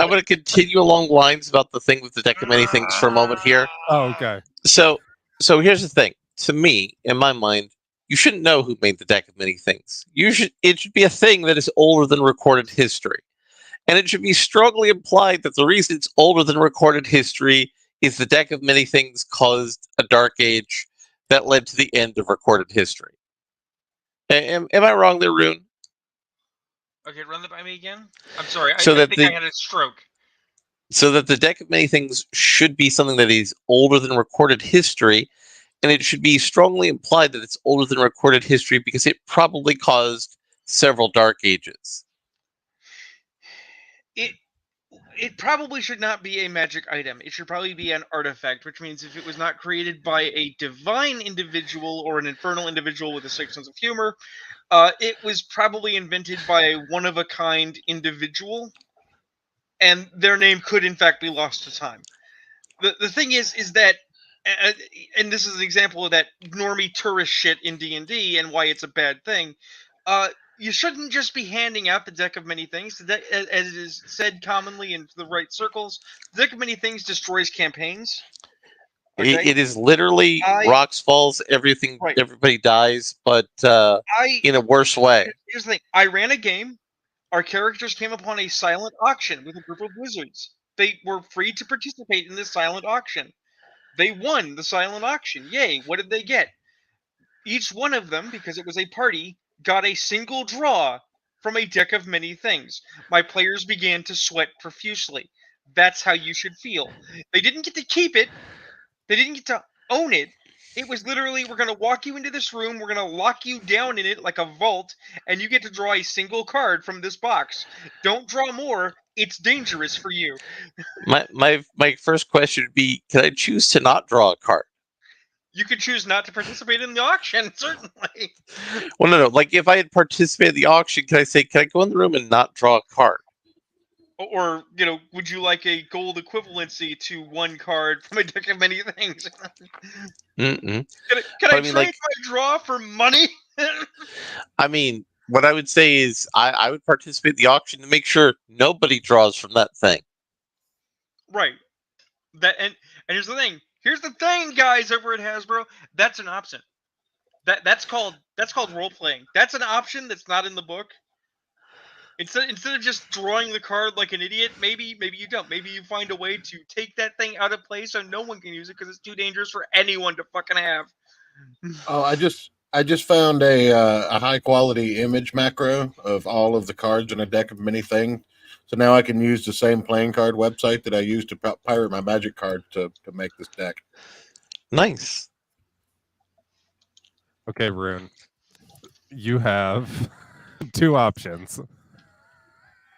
want to continue along lines about the thing with the deck of many things for a moment here. Oh, okay. So here's the thing. To me, in my mind, you shouldn't know who made the deck of many things. It should be a thing that is older than recorded history. And it should be strongly implied that the reason it's older than recorded history is the deck of many things caused a dark age that led to the end of recorded history. Am I wrong there, Rune? Okay, run that by me again. I'm sorry. So I think I had a stroke. So that the deck of many things should be something that is older than recorded history, and it should be strongly implied that it's older than recorded history because it probably caused several dark ages. It probably should not be a magic item. It should probably be an artifact, which means if it was not created by a divine individual or an infernal individual with a sick sense of humor, It was probably invented by a one-of-a-kind individual, and their name could, in fact, be lost to time. The thing is that, and this is an example of that normie tourist shit in D&D and why it's a bad thing. You shouldn't just be handing out the deck of many things. As it is said commonly in the right circles, the deck of many things destroys campaigns. Okay? It is literally rocks falls, everything, everybody dies, but in a worse way. Here's the thing. I ran a game. Our characters came upon a silent auction with a group of wizards. They were free to participate in this silent auction. They won the silent auction. Yay. What did they get? Each one of them, because it was a party, got a single draw from a deck of many things. My players began to sweat profusely. That's how you should feel. They didn't get to keep it. They didn't get to own it. It was literally, we're going to walk you into this room, we're going to lock you down in it like a vault, and you get to draw a single card from this box. Don't draw more. It's dangerous for you. My first question would be, can I choose to not draw a card? You could choose not to participate in the auction, certainly. Well, no. Like, if I had participated in the auction, can I go in the room and not draw a card? Or, would you like a gold equivalency to one card from a deck of many things? Mm-mm. Can I trade my draw for money? I mean, what I would say is I would participate in the auction to make sure nobody draws from that thing. Right. And here's the thing. Here's the thing, guys, over at Hasbro. That's an option. That's called role playing. That's an option that's not in the book. Instead of just drawing the card like an idiot, maybe you don't. Maybe you find a way to take that thing out of play so no one can use it because it's too dangerous for anyone to fucking have. Oh, I just found a high quality image macro of all of the cards in a deck of many things. So now I can use the same playing card website that I used to pirate my Magic card to make this deck. Nice. Okay, Rune. You have two options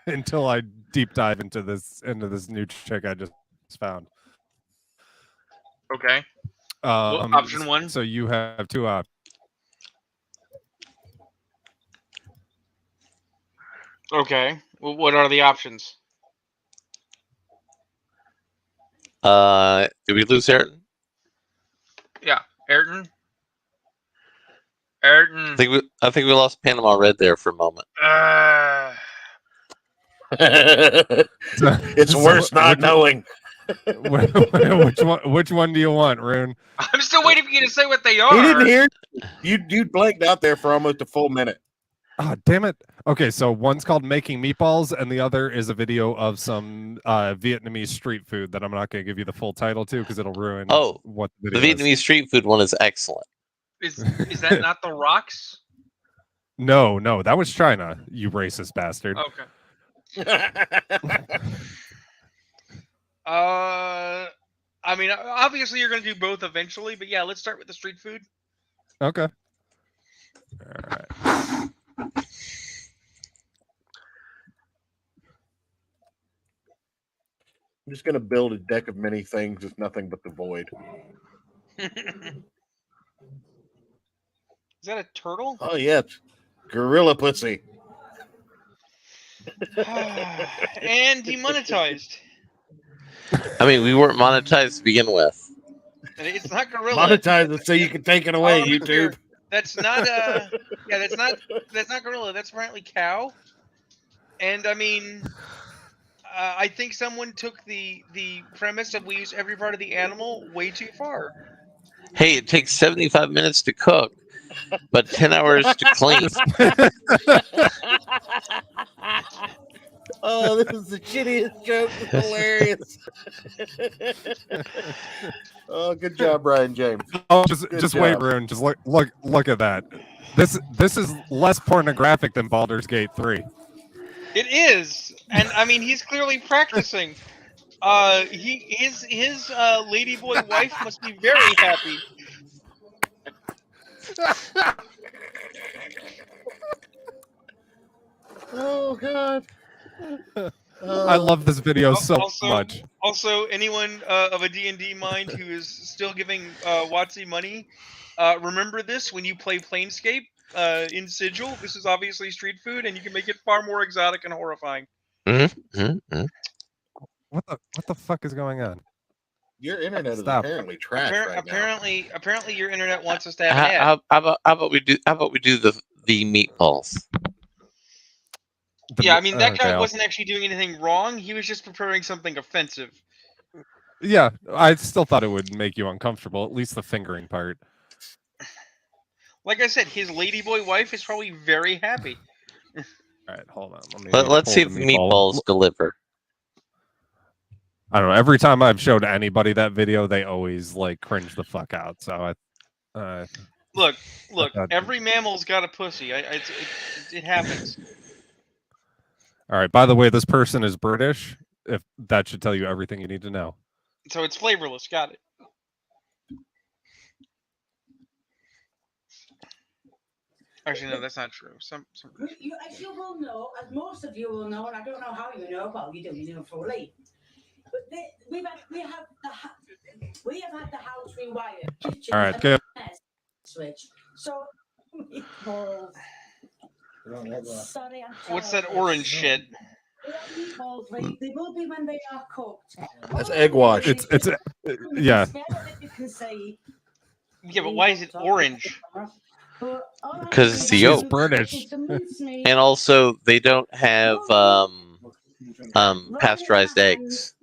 until I deep dive into this new trick I just found. Okay. Option one. So you have two options. Okay. Well, what are the options? Did we lose Ayrton? Yeah, Ayrton. Ayrton. I think we lost Panama Red there for a moment. It's worse not knowing. Which one do you want, Rune? I'm still waiting for you to say what they are. He didn't hear you blanked out there for almost a full minute. Oh, damn it. Okay, so one's called Making Meatballs, and the other is a video of some Vietnamese street food that I'm not going to give you the full title to because it'll ruin what the video is. Vietnamese street food one is excellent. Is that not the rocks? No, that was China, you racist bastard. Okay. I mean, obviously you're going to do both eventually, but yeah, let's start with the street food. Okay. All right. I'm just going to build a deck of many things. It's nothing but the void. Is that a turtle? Oh, yeah. It's gorilla pussy. And demonetized. I mean, we weren't monetized to begin with. It's not gorilla. Monetize it so you can take it away, YouTube. That's not that's not gorilla. That's apparently cow. And I mean, I think someone took the premise of we use every part of the animal way too far. Hey, it takes 75 minutes to cook, but 10 hours to clean. Oh, this is the shittiest joke. It's hilarious. Oh, good job, Brian James. Oh, just wait, Rune. Just look at that. This is less pornographic than Baldur's Gate 3. It is, and I mean he's clearly practicing. His ladyboy wife must be very happy. Oh God. I love this video so much. Also, anyone of a D&D mind who is still giving WotC money, remember this when you play Planescape. in Sigil. This is obviously street food, and you can make it far more exotic and horrifying. What the fuck is going on? Your internet is Stop. apparently trash right Apparently, your internet wants us to have an ad. How about we do the meatballs? Yeah, I mean that guy wasn't actually doing anything wrong. He was just preparing something offensive. Yeah, I still thought it would make you uncomfortable, at least the fingering part. Like I said, his ladyboy wife is probably very happy. All right, hold on. Let's see if the meatballs deliver. I don't know. Every time I've showed anybody that video, they always like cringe the fuck out. So Look. Every mammal's got a pussy. It happens. All right. By the way, this person is British. If that should tell you everything you need to know. So it's flavorless. Got it. Actually, no, that's not true. Some... As you will know, as most of you will know, and I don't know how you know, well, you know fully. But we have had the house rewired. All right, good. Switch. So, sorry, what's that orange shit? They will be when they are cooked. That's egg wash. It's yeah. Yeah, but why is it orange? Because it's the yolk. British. And also, they don't have pasteurized eggs.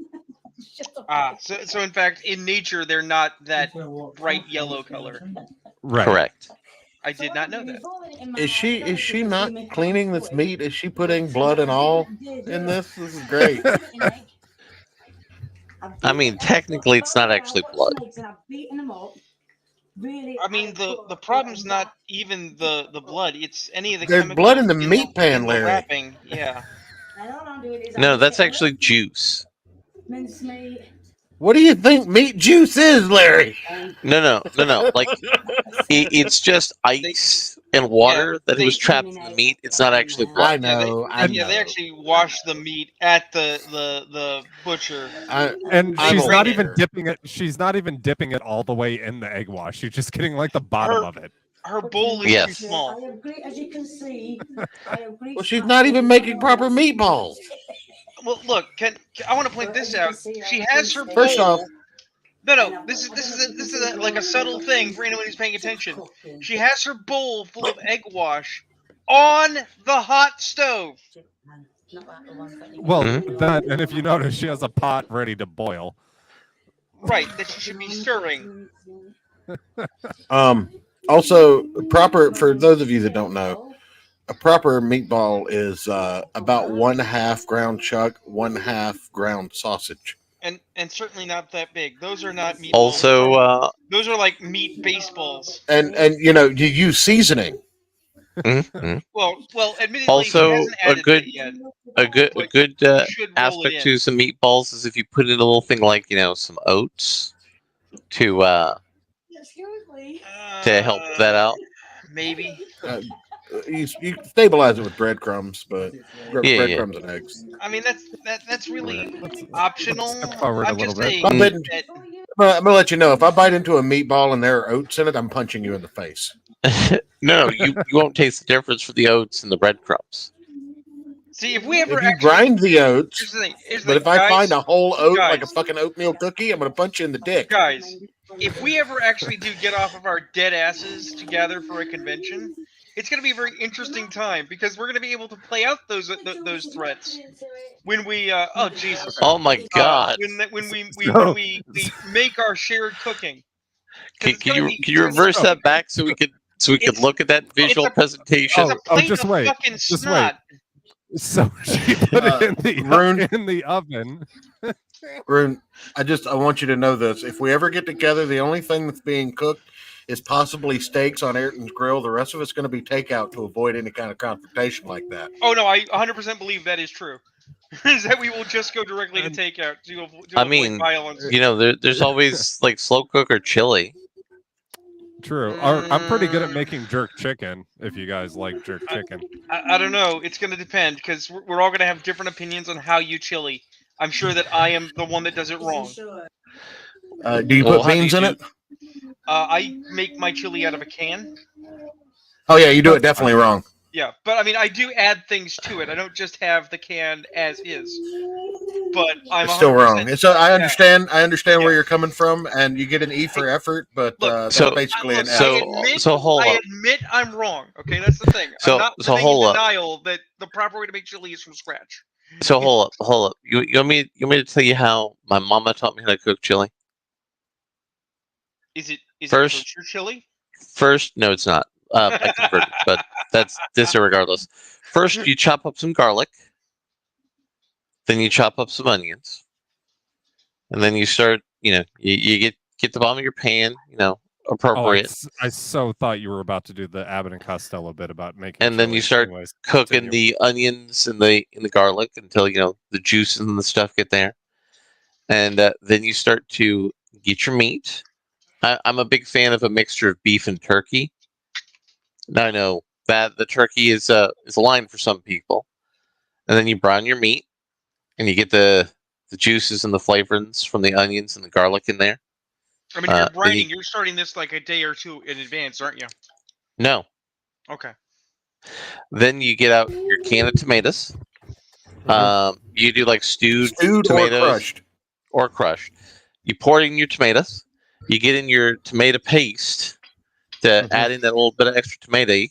So in fact, in nature, they're not that bright yellow color. Right. Correct. I did not know that. Is she not cleaning this meat? Is she putting blood and all in this? This is great. I mean, technically, it's not actually blood. I mean, the problem's not even the blood. It's any of the There's chemicals blood in the meat pan, the Larry. wrapping. Yeah. No, that's actually juice. What do you think meat juice is, Larry? No. Like, it's just ice and water that was trapped in the meat. It's not actually blood. I know. They actually wash the meat at the butcher. And she's not even dipping it. She's not even dipping it all the way in the egg wash. She's just getting like the bottom of it. Her bowl is too small. I agree, as you can see. Well, she's not even making proper meatballs. Well, look, I want to point this out. She has her bowl. First off, no. This is like a subtle thing for anyone who's paying attention. She has her bowl full of egg wash on the hot stove. Well, that, and if you notice, she has a pot ready to boil. Right, that she should be stirring. Also, proper, for those of you that don't know, a proper meatball is about 1/2 ground chuck, 1/2 ground sausage. And certainly not that big. Those are not meatballs. Also, those are like meat baseballs. And you know, you use seasoning. Well, admittedly, also he hasn't added a good aspect to some meatballs is if you put in a little thing like some oats to help that out. Maybe. You stabilize it with breadcrumbs, but breadcrumbs and eggs. I mean, that's really optional. I'm just saying. I'm gonna let you know, if I bite into a meatball and there are oats in it, I'm punching you in the face. No, you won't taste the difference for the oats and the breadcrumbs. See, if we ever if you grind the oats, but if I find a whole oat like a fucking oatmeal cookie, I'm gonna punch you in the dick. Guys, if we ever actually do get off of our dead asses to gather for a convention, it's going to be a very interesting time because we're going to be able to play out those threats when we oh Jesus, oh my God, when we make our shared cooking. Can you reverse that back so we could look at that visual presentation? Just wait. So she put it in the oven. Rune, I want you to know this. If we ever get together, the only thing that's being cooked is possibly steaks on Ayrton's grill. The rest of it's going to be takeout to avoid any kind of confrontation like that. Oh no, I 100% believe that is true. Is that we will just go directly to takeout to avoid violence. There's always like slow cook or chili. True. I'm pretty good at making jerk chicken. If you guys like jerk chicken, I don't know. It's going to depend because we're all going to have different opinions on how you chili. I'm sure that I am the one that does it wrong. Do you put beans in it? I make my chili out of a can. Oh yeah, you do it definitely wrong. Yeah, but I mean, I do add things to it. I don't just have the can as is. But I'm It's still 100%. wrong. So I Yeah. understand. I understand where Yeah. you're coming from, and you get an E for effort, but Look, that's So- basically an F. I admit I'm wrong. Okay, that's the thing. So- I'm not so living hold in up. denial that the proper way to make chili is from scratch. So hold up. You want me to tell you how my mama taught me how to cook chili? Is it First- kosher chili? First, no, it's not. I converted, but that's disregardless. First, you chop up some garlic. Then you chop up some onions, and then you start. You get the bottom of your pan. Appropriate. I so thought you were about to do the Abbott and Costello bit about making. And then you start anyways, cooking continue. the onions and the garlic until the juices and the stuff get there, and then you start to get your meat. I'm a big fan of a mixture of beef and turkey. Now I know that the turkey is a line for some people, and then you brown your meat, and you get the juices and the flavorings from the onions and the garlic in there. I mean, if you're brining, you're starting this like a day or two in advance, aren't you? No. Okay. Then you get out your can of tomatoes. You do like stewed tomatoes or crushed. You pour in your tomatoes. You get in your tomato paste to add in that little bit of extra tomato.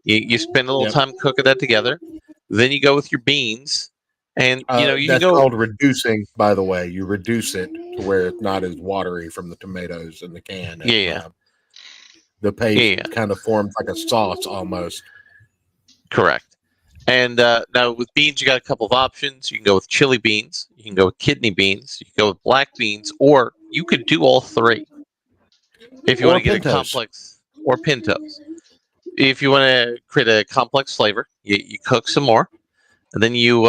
You spend a little time cooking that together. Then you go with your beans, and you that's can go. called reducing. By the way, you reduce it to where it's not as watery from the tomatoes in the can. And, the paste kind of forms like a sauce almost. Correct. And now with beans, you got a couple of options. You can go with chili beans. You can go with kidney beans. You can go with black beans, or you could do all three. If you want to get a complex, or pintos. If you want to create a complex flavor, you cook some more, and then you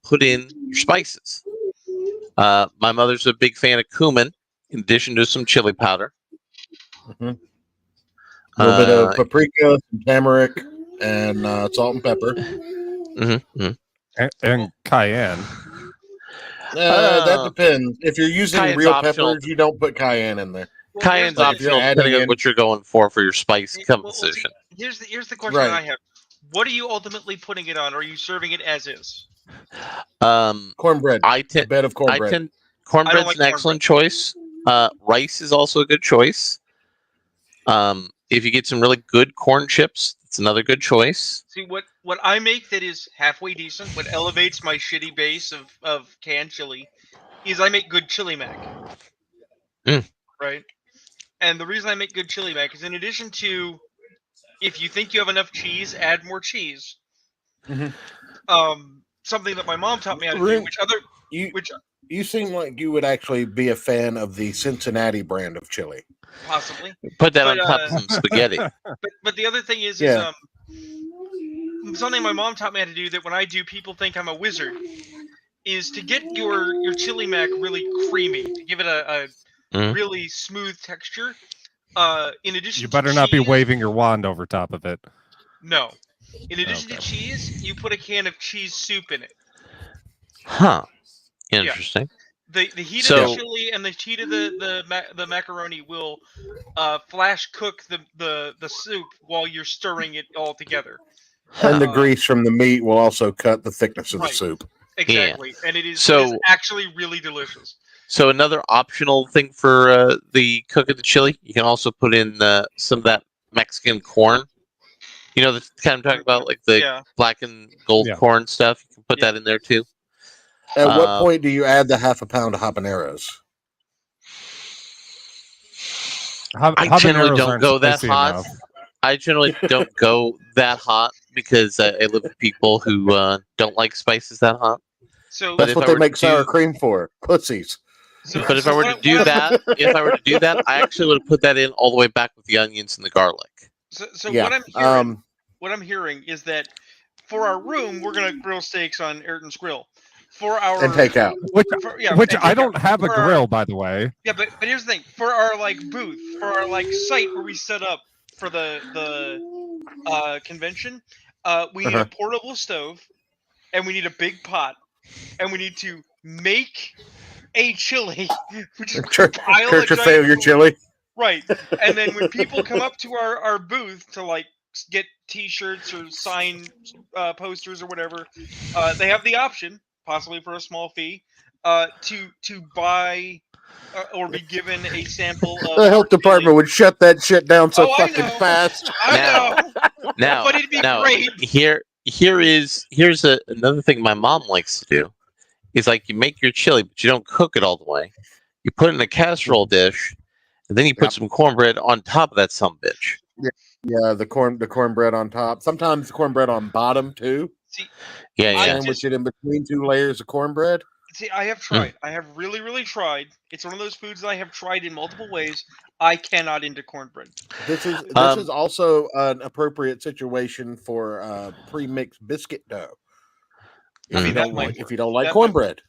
put in your spices. My mother's a big fan of cumin, in addition to some chili powder. A little bit of paprika, some turmeric, and salt and pepper. And cayenne. That depends. If you're using Cayenne's real optional. peppers, you don't put cayenne in there. Cayenne's optional depending on what you're going for your spice composition. Here's the question I have. What are you ultimately putting it on? Or are you serving it as is? Cornbread. A bed of cornbread. Cornbread's an excellent choice. Rice is also a good choice. If you get some really good corn chips, it's another good choice. See what I make that is halfway decent, what elevates my shitty base of canned chili, is I make good chili mac. Right? And the reason I make good chili mac is in addition to, if you think you have enough cheese, add more cheese. Something that my mom taught me how to do, you seem like you would actually be a fan of the Cincinnati brand of chili. Possibly. Put that on top of some spaghetti. But the other thing is something my mom taught me how to do that when I do, people think I'm a wizard, is to get your chili mac really creamy, to give it a really smooth texture. In addition, You better not be waving your wand over top of it. No. In addition to cheese, you put a can of cheese soup in it. Huh. Interesting. The heat of the chili and the heat of the macaroni will flash cook the soup while you're stirring it all together. And the grease from the meat will also cut the thickness of the soup. Exactly. And it is actually really delicious. So another optional thing for the cook of the chili, you can also put in some of that Mexican corn. You know, the kind I'm talking about, like the black and gold corn stuff. You can put that in there too. At what point do you add the half a pound of habaneros? I generally don't go that hot. I generally don't go that hot because I live with people who don't like spices that hot. So that's what they make sour cream for, pussies. But if I were to do that, I actually would have put that in all the way back with the onions and the garlic. So what I'm hearing is that for our room, we're gonna grill steaks on Ayrton's grill. For our and take out, which I don't have a grill, by the way. Yeah, but here's the thing: for our booth, for our site where we set up for the convention, we need a portable stove, and we need a big pot, and we need to make a chili. Church of failure chili. Right, and then when people come up to our booth to get T-shirts or sign posters or whatever, they have the option, possibly for a small fee, to buy or be given a sample of. The health department would shut that shit down so I fucking know. fast. I know. Now, But it'd be great. Here's another thing my mom likes to do. Is like you make your chili, but you don't cook it all the way. You put it in a casserole dish, and then you put some cornbread on top of that sumbitch. Yeah, the cornbread on top. Sometimes the cornbread on bottom too. See, Yeah. Sandwich it in between 2 layers of cornbread. See, I have tried. I have really, really tried. It's one of those foods that I have tried in multiple ways. I cannot into cornbread. This is also an appropriate situation for pre-mixed biscuit dough. If you don't like cornbread.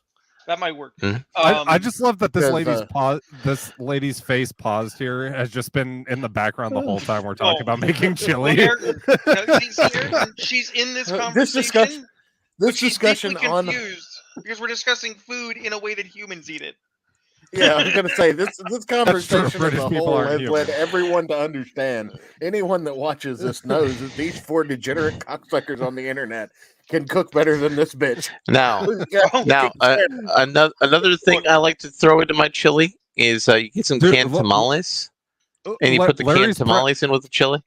That might work. I just love that this because, this lady's face paused here has just been in the background the whole time we're talking about making chili. Ayrton, she's in this conversation. This discussion on confused because we're discussing food in a way that humans eat it. Yeah, I was gonna say this conversation as British a people whole aren't has human. led everyone to understand. Anyone that watches this knows that these 4 degenerate cocksuckers on the internet can cook better than this bitch. Now, another thing I like to throw into my chili is you get some canned tamales, and you put the canned tamales in with the chili.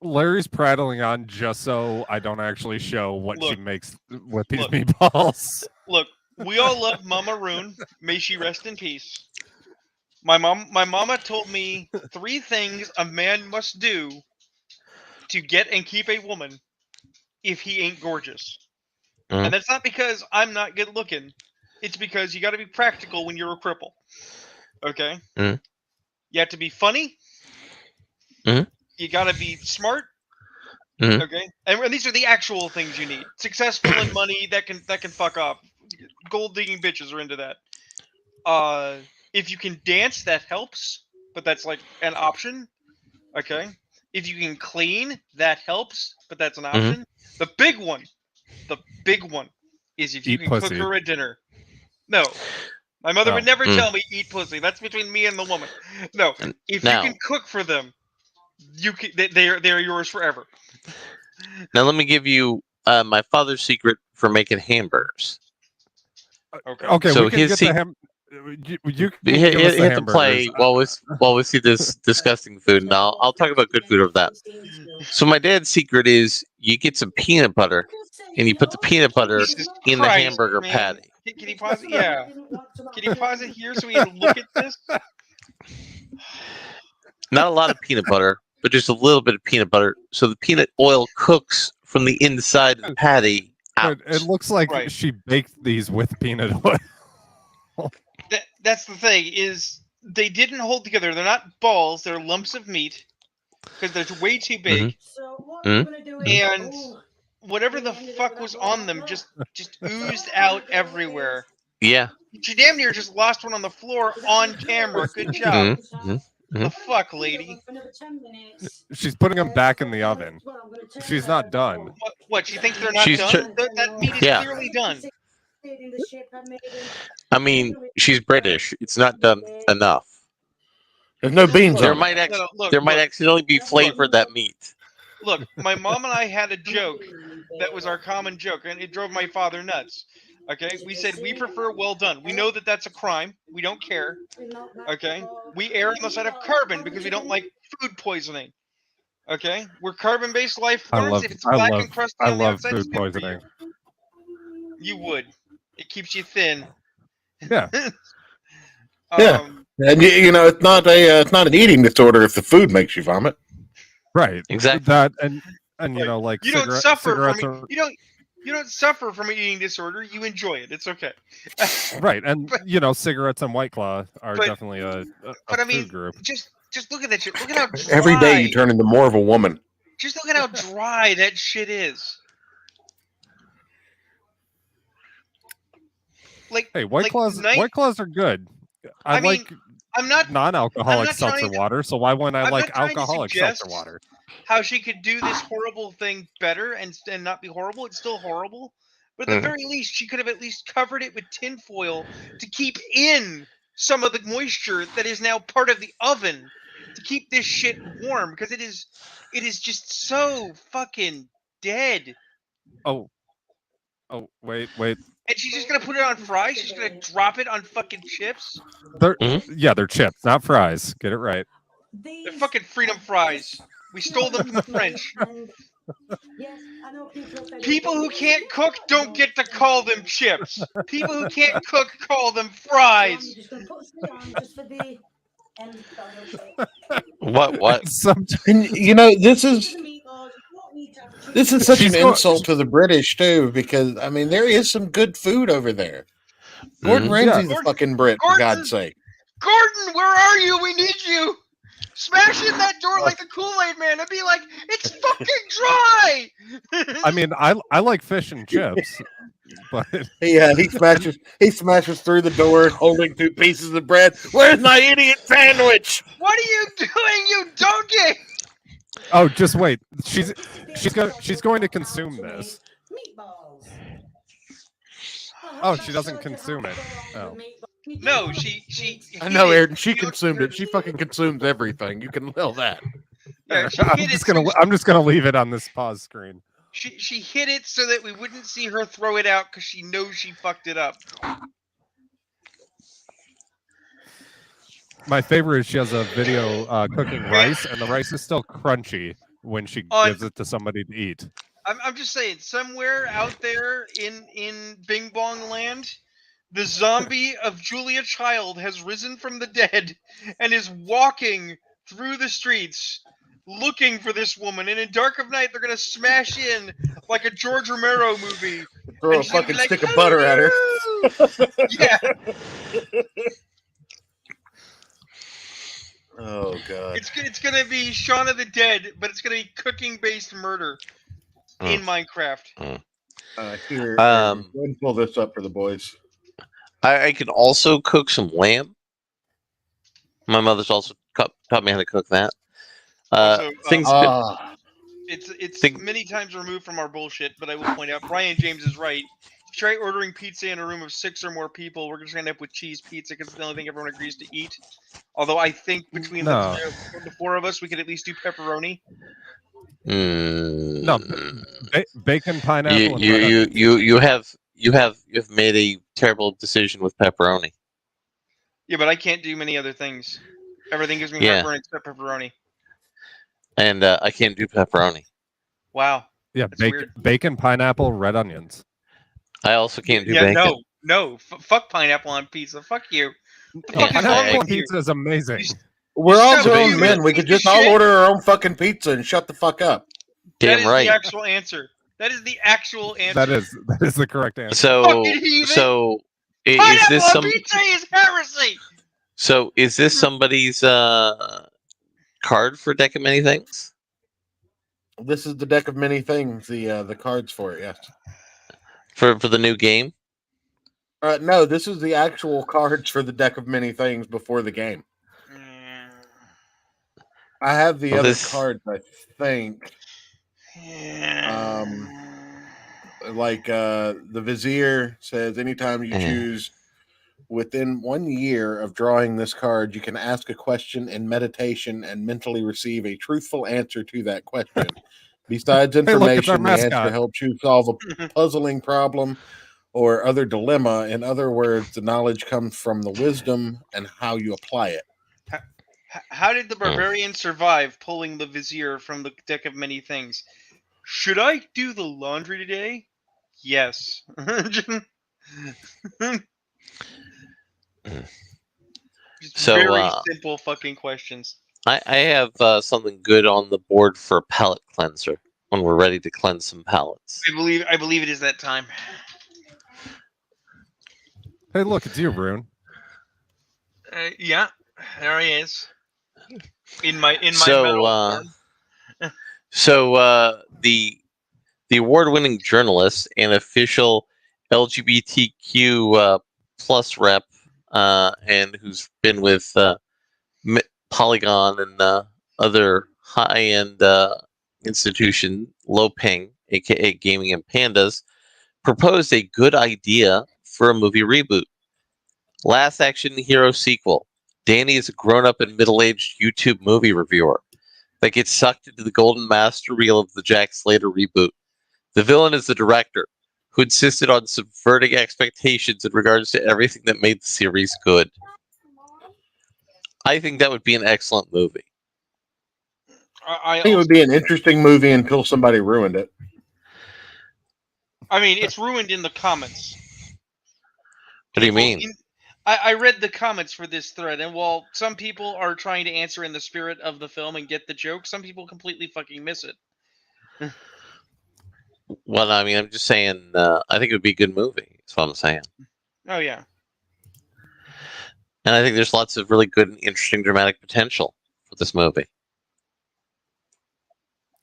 Larry's prattling on just so I don't actually show what she makes with these meatballs. Look, we all love Mama Rune. May she rest in peace. My mama told me 3 things a man must do to get and keep a woman if he ain't gorgeous. And that's not because I'm not good looking. It's because you got to be practical when you're a cripple. Okay? You have to be funny. You got to be smart. Okay? And these are the actual things you need. Successful and money that can fuck off. Gold digging bitches are into that. If you can dance, that helps, but that's like an option. Okay? If you can clean, that helps, but that's an option. The big one is if you can cook her a dinner. No. My mother would never tell me eat pussy. That's between me and the woman. No. If you can cook for them, you can, they're yours forever. Now let me give you my father's secret for making hamburgers. Okay. So we can his get the you have to play while we see this disgusting food, and I'll talk about good food of that. So my dad's secret is you get some peanut butter, and you put the peanut butter in the hamburger patty. Can you pause it? Yeah. Can you pause it here so we can look at this? Not a lot of peanut butter, but just a little bit of peanut butter, so the peanut oil cooks from the inside of the patty out. It looks like she baked these with peanut oil. That's the thing, is they didn't hold together. They're not balls, they're lumps of meat because they're way too big. And whatever the fuck was on them just oozed out everywhere. Yeah. She damn near just lost one on the floor on camera. Good job. The fuck, lady? She's putting them back in the oven. She's not done. What she thinks they're not done? That meat is clearly done. I mean, she's British. It's not done enough. There's no beans there on might it. there might accidentally be flavor that meat. Look, my mom and I had a joke that was our common joke, and it drove my father nuts. Okay, we said we prefer well done. We know that that's a crime. We don't care. Okay, we err on the side of carbon because we don't like food poisoning. Okay, we're carbon-based life forms. If it's black and crusty on the outside, food poisoning. You would. It keeps you thin. Yeah. Yeah, and you know it's not an eating disorder if the food makes you vomit. Right. Exactly. That and you know, like you don't suffer from you don't suffer from an eating disorder. You enjoy it. It's okay. Right, and you know, cigarettes and White Claw are definitely a food group. Just look at that shit. Look at how dry. Every day you turn into more of a woman. Just look at how dry that shit is. Like, hey, White Claws are good. I mean, like I'm not non-alcoholic seltzer water, so why wouldn't I like alcoholic seltzer water? How she could do this horrible thing better and not be horrible. It's still horrible, but at the very least, she could have at least covered it with tinfoil to keep in some of the moisture that is now part of the oven. to keep this shit warm because it is just so fucking dead. Oh, wait. And she's just gonna put it on fries. She's gonna drop it on fucking chips. They're chips, not fries. Get it right. They're fucking freedom fries. We stole them from the French. People who can't cook don't get to call them chips. People who can't cook call them fries. What? And, you know, this is such an insult to the British too, because I mean there is some good food over there. Gordon Ramsay's a fucking Brit, for God's sake. Gordon, where are you? We need you. Smash in that door like the Kool-Aid Man and be like, it's fucking dry. I mean, I like fish and chips, but he smashes through the door holding 2 pieces of bread. Where's my idiot sandwich? What are you doing, you donkey? Oh, just wait. She's going to consume this. Oh, she doesn't consume it. Oh. No, she. I know, Ayrton. She consumed it. She fucking consumes everything. You can tell that. Yeah, I'm just gonna leave it on this pause screen. She hid it so that we wouldn't see her throw it out because she knows she fucked it up. My favorite is she has a video cooking rice, and the rice is still crunchy when she gives it to somebody to eat. I'm just saying, somewhere out there in Bing Bong Land, the zombie of Julia Child has risen from the dead and is walking through the streets looking for this woman. And in Dark of Night, they're going to smash in like a George Romero movie. Throw a fucking stick of butter at her. Yeah. Oh, God. It's going to be Shaun of the Dead, but it's going to be cooking-based murder in Minecraft. Here, go ahead and pull this up for the boys. I can also cook some lamb. My mother's also taught me how to cook that. It's many times removed from our bullshit, but I will point out Brian James is right. If you try ordering pizza in a room of 6 or more people, we're just gonna end up with cheese pizza because it's the only thing everyone agrees to eat. Although I think between the 4 of us, we could at least do pepperoni. No, bacon, pineapple. You have made a terrible decision with pepperoni. Yeah, but I can't do many other things. Everything gives me heartburn except pepperoni. And I can't do pepperoni. Wow. Yeah, bacon, pineapple, red onions. I also can't do bacon. No, fuck pineapple on pizza. Fuck you. Pineapple on pizza is amazing. We're all grown men. We could just all order our own fucking pizza and shut the fuck up. Damn right. That is the actual answer. That is the actual answer. That is the correct answer. So is this some pizza is heresy? So is this somebody's card for Deck of Many Things? This is the Deck of Many Things. The cards for it. Yes. For the new game. No, this is the actual cards for the Deck of Many Things before the game. I have the other cards, I think. Like the Vizier says, anytime you choose within 1 year of drawing this card, you can ask a question in meditation and mentally receive a truthful answer to that question. Besides information, the answer helps you solve a puzzling problem or other dilemma. In other words, the knowledge comes from the wisdom and how you apply it. How did the barbarian survive pulling the Vizier from the Deck of Many Things? Should I do the laundry today? Yes. Very simple fucking questions. I have something good on the board for palate cleanser when we're ready to cleanse some palates. I believe it is that time. Hey, look, it's you, Rune. Yeah, there he is. In my metal form. So the award-winning journalist and official LGBTQ plus rep, and who's been with Polygon and other high-end institution, Loping, aka Gaming and Pandas, proposed a good idea for a movie reboot. Last Action Hero sequel. Danny is a grown-up and middle-aged YouTube movie reviewer that gets sucked into the golden master reel of the Jack Slater reboot. The villain is the director, who insisted on subverting expectations in regards to everything that made the series good. I think that would be an excellent movie. I think it would be an interesting movie until somebody ruined it. I mean, it's ruined in the comments. What do you mean? I read the comments for this thread, and while some people are trying to answer in the spirit of the film and get the joke, some people completely fucking miss it. Well, I mean, I'm just saying, I think it would be a good movie. That's what I'm saying. Oh, yeah. And I think there's lots of really good and interesting dramatic potential for this movie.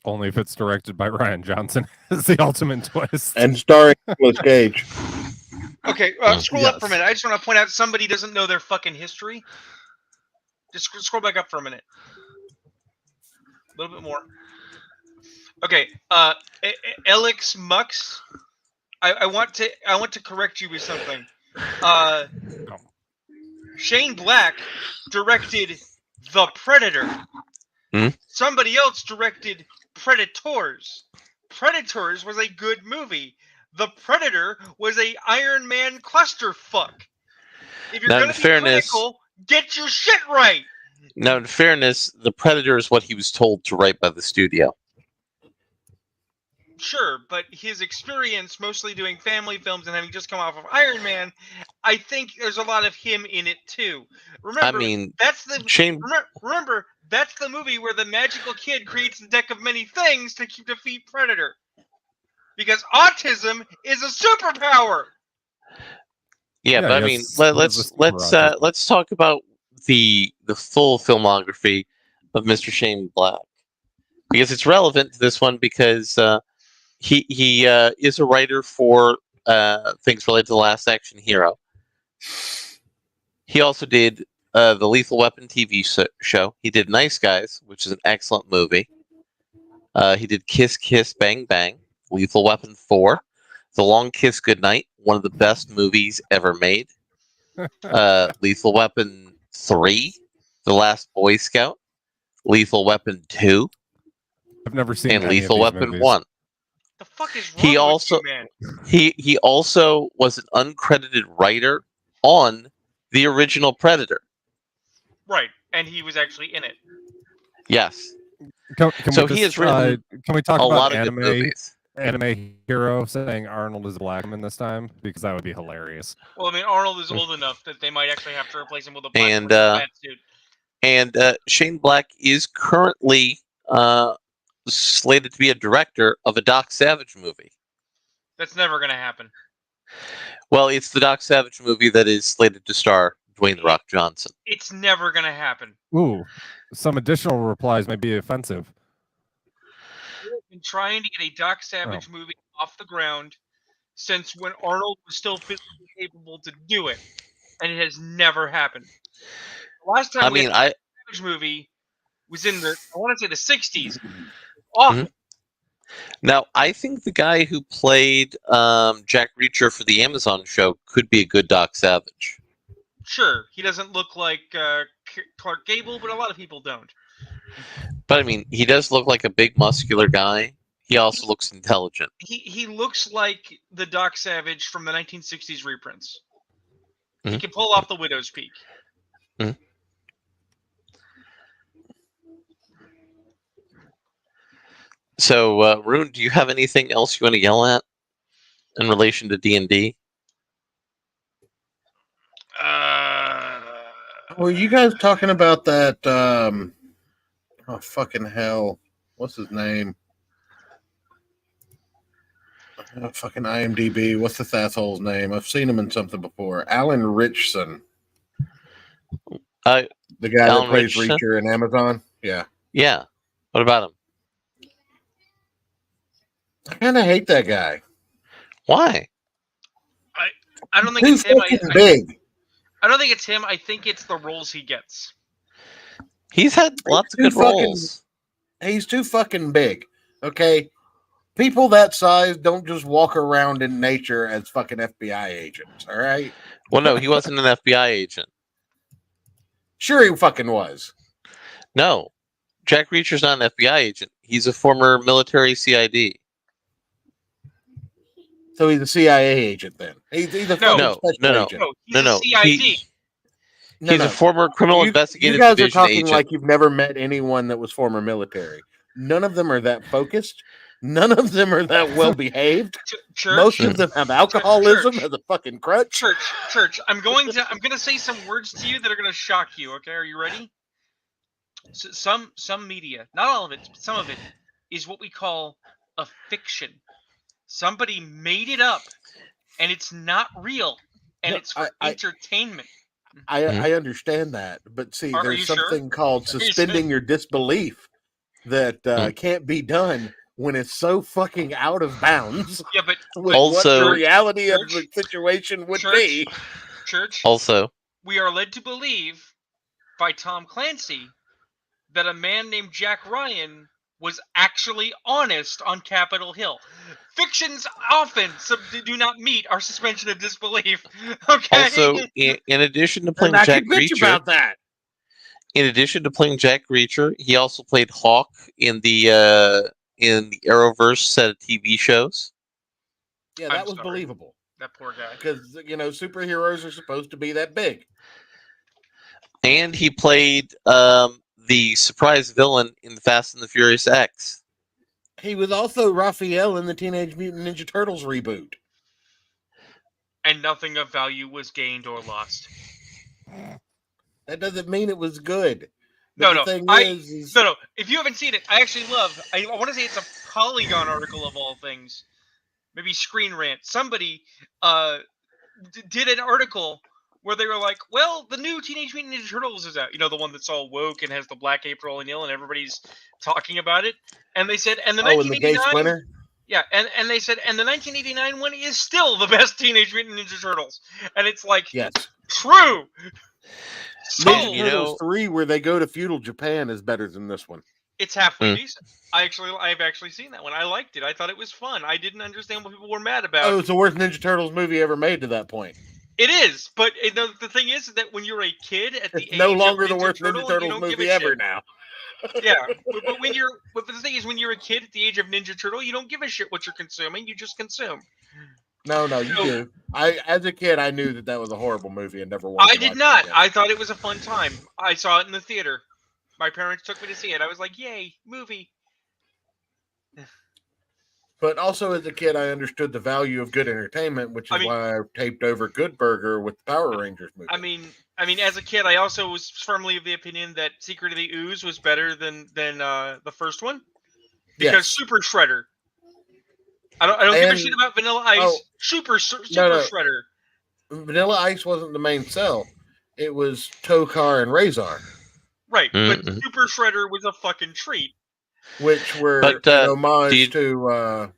Only if it's directed by Ryan Johnson is the ultimate twist. And starring Nicolas Cage. Okay, scroll up for a minute. I just want to point out somebody doesn't know their fucking history. Just scroll back up for a minute. A little bit more. Okay, Alex Mux. I want to correct you with something. Shane Black directed The Predator. Somebody else directed Predators. Predators was a good movie. The Predator was a Iron Man clusterfuck. If you're going to be critical, get your shit right. Now, in fairness, The Predator is what he was told to write by the studio. Sure, but his experience mostly doing family films and having just come off of Iron Man, I think there's a lot of him in it too. Remember, that's the movie where the magical kid creates the deck of many things to defeat Predator. Because autism is a superpower. Yeah, but I mean, let's talk about the full filmography of Mr. Shane Black, because it's relevant to this one, because he is a writer for things related to The Last Action Hero. He also did the Lethal Weapon TV show. He did Nice Guys, which is an excellent movie. He did Kiss Kiss Bang Bang, Lethal Weapon 4, The Long Kiss Goodnight, one of the best movies ever made. Lethal Weapon 3, The Last Boy Scout, Lethal Weapon 2, I've never seen and any Lethal of these Weapon movies. 1. The fuck is wrong with you, man? He also was an uncredited writer on the original Predator. Right, and he was actually in it. Yes. He has written can we talk a about lot of good movies. Anime hero saying Arnold is a black man this time, because that would be hilarious. Well, I mean, Arnold is old enough that they might actually have to replace him with a black suit. And Shane Black is currently slated to be a director of a Doc Savage movie. That's never going to happen. Well, it's the Doc Savage movie that is slated to star Dwayne "The Rock" Johnson. It's never going to happen. Ooh, some additional replies may be offensive. We've been trying to get a Doc Savage movie off the ground since when Arnold was still physically capable to do it, and it has never happened. The last time we had a Savage movie was in the, I want to say, the 60s. Awful. Now, I think the guy who played Jack Reacher for the Amazon show could be a good Doc Savage. Sure, he doesn't look like Clark Gable, but a lot of people don't. But I mean, he does look like a big, muscular guy. He also looks intelligent. He looks like the Doc Savage from the 1960s reprints. He can pull off the Widow's Peak. So, Rune, do you have anything else you want to yell at in relation to D&D? Were you guys talking about that? Oh, fucking hell. What's his name? Fucking IMDb. What's the asshole's name? I've seen him in something before. Alan Richson. The guy that plays Reacher in Amazon? Yeah. Yeah. What about him? I kind of hate that guy. Why? I don't think it's him. Big. I don't think it's him. I think it's the roles he gets. He's had lots of good roles. He's too fucking big. Okay? People that size don't just walk around in nature as fucking FBI agents. All right? Well, no, he wasn't an FBI agent. Sure, he fucking was. No, Jack Reacher's not an FBI agent. He's a former military CID. So he's a CIA agent then. He's a fucking special agent. He's a CID. He's a former criminal investigative You guys division are talking agent. like you've never met anyone that was former military. None of them are that focused. None of them are that well behaved. Most of them have alcoholism as a fucking crutch. Church. I'm gonna say some words to you that are gonna shock you. Okay, are you ready? So some media, not all of it, but some of it, is what we call a fiction. Somebody made it up, and it's not real, and it's for entertainment. I understand that, but see, there's something called suspending your disbelief that can't be done when it's so fucking out of bounds. Yeah, but also, what the reality of the situation would be. Also, we are led to believe by Tom Clancy that a man named Jack Ryan was actually honest on Capitol Hill. Fictions often do not meet our suspension of disbelief. Okay. Also, in addition to playing Jack Reacher, in addition to playing Jack Reacher, he also played Hawk in the Arrowverse set of TV shows. Yeah, that was believable. That poor guy. Because superheroes are supposed to be that big. And he played the surprise villain in the Fast and the Furious X. He was also Raphael in the Teenage Mutant Ninja Turtles reboot. And nothing of value was gained or lost. That doesn't mean it was good. No. If you haven't seen it, I actually love. I want to say it's a Polygon article of all things. Maybe Screen Rant. Somebody did an article where they were like, well, the new Teenage Mutant Ninja Turtles is out. You know, the one that's all woke and has the Black April O'Neil and everybody's talking about it. And they said, and the 1989... Yeah, and they said, and the 1989 one is still the best Teenage Mutant Ninja Turtles. And it's like, yes, true. Ninja Turtles 3, where they go to feudal Japan, is better than this one. It's halfway decent. I've actually seen that one. I liked it. I thought it was fun. I didn't understand what people were mad about. Oh, it's the worst Ninja Turtles movie ever made to that point. It is, but the thing is that when you're a kid at the age no longer of the worst Ninja Turtles movie ever now. Yeah, but the thing is, when you're a kid at the age of Ninja Turtle, you don't give a shit what you're consuming. You just consume. No, you do. As a kid, I knew that was a horrible movie and never watched it. I did not. I thought it was a fun time. I saw it in the theater. My parents took me to see it. I was like, yay, movie. But also as a kid, I understood the value of good entertainment, which is why I taped over Good Burger with the Power Rangers movie. I mean, as a kid, I also was firmly of the opinion that Secret of the Ooze was better than the first one, because Super Shredder. I don't give a shit about Vanilla Ice. Super Shredder. Vanilla Ice wasn't the main sell. It was Tokar and Razor. Right, but Super Shredder was a fucking treat. Which were an homage to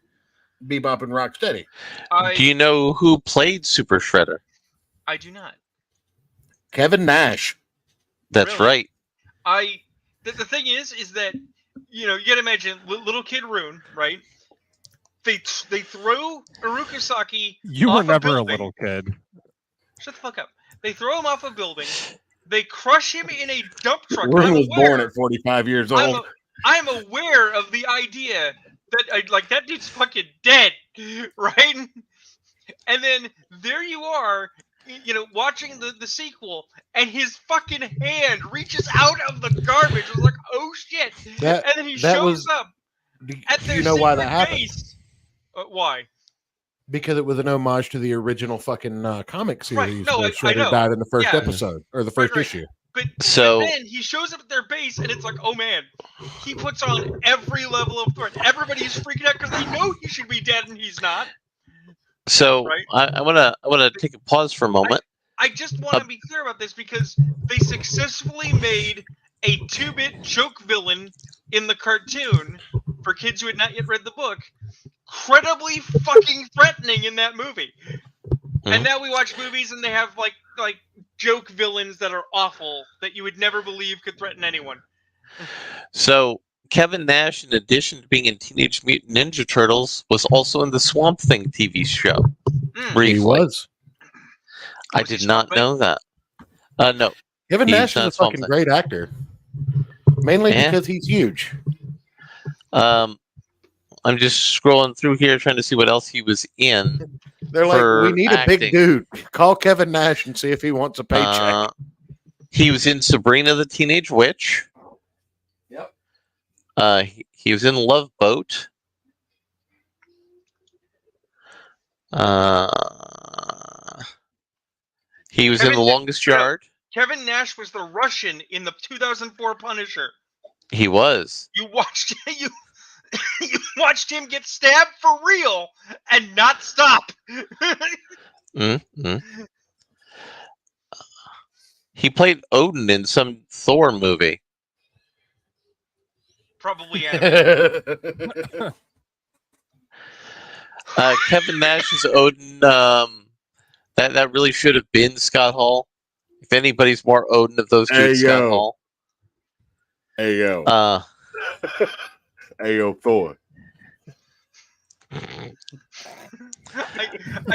Bebop and Rocksteady. Do you know who played Super Shredder? I do not. Kevin Nash. That's right. The thing is that you gotta imagine little kid Rune, right? They throw Iruka Saki. You were never a little kid. Shut the fuck up. They throw him off a building. They crush him in a dump truck. Rune was born at 45 years old. I'm aware of the idea that that dude's fucking dead, right? And then there you are, watching the sequel, and his fucking hand reaches out of the garbage. I was like, oh shit! And then he shows up at their why that happened? base. Why? Because it was an homage to the original fucking comic series where I know. Shredder died in the first episode or the first issue. But then he shows up at their base, and it's like, oh man, he puts on every level of threat. Everybody's freaking out because they know he should be dead, and he's not. So I wanna take a pause for a moment. I just want to be clear about this because they successfully made a 2-bit joke villain in the cartoon for kids who had not yet read the book, incredibly fucking threatening in that movie. And now we watch movies and they have like joke villains that are awful that you would never believe could threaten anyone. So Kevin Nash, in addition to being in Teenage Mutant Ninja Turtles, was also in the Swamp Thing TV show. Briefly. He was. I did not know that. No. Kevin He's Nash is a not fucking Swamp great actor. Mainly Yeah. because he's huge. I'm just scrolling through here trying to see what else he was in. They're like, we for need a big acting. dude. Call Kevin Nash and see if he wants a paycheck. He was in Sabrina the Teenage Witch. Yep. He was in Love Boat. He was in The Longest Yard. Kevin Nash was the Russian in the 2004 Punisher. He was. You watched you watched him get stabbed for real and not stop. Mm-hmm. He played Odin in some Thor movie. Probably animated. Kevin Nash's Odin. That really should have been Scott Hall. If anybody's more Odin of those two, it's Scott Hall. Hey yo. Hey yo, Thor. I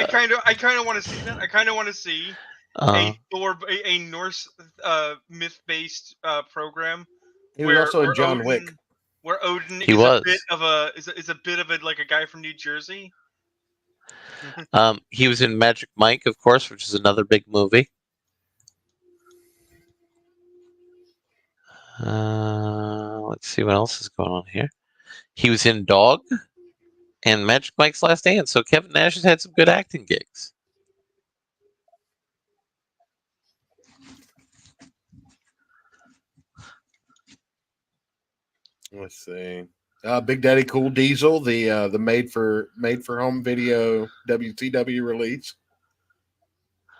kind of want to see that. I kind of want to see a Norse myth-based program. He was also in John Wick. Where Odin He is was. a bit of a like a guy from New Jersey. He was in Magic Mike, of course, which is another big movie. Let's see what else is going on here. He was in Dog and Magic Mike's Last Dance. So Kevin Nash has had some good acting gigs. Let's see. Big Daddy Cool Diesel, the made for home video WCW release,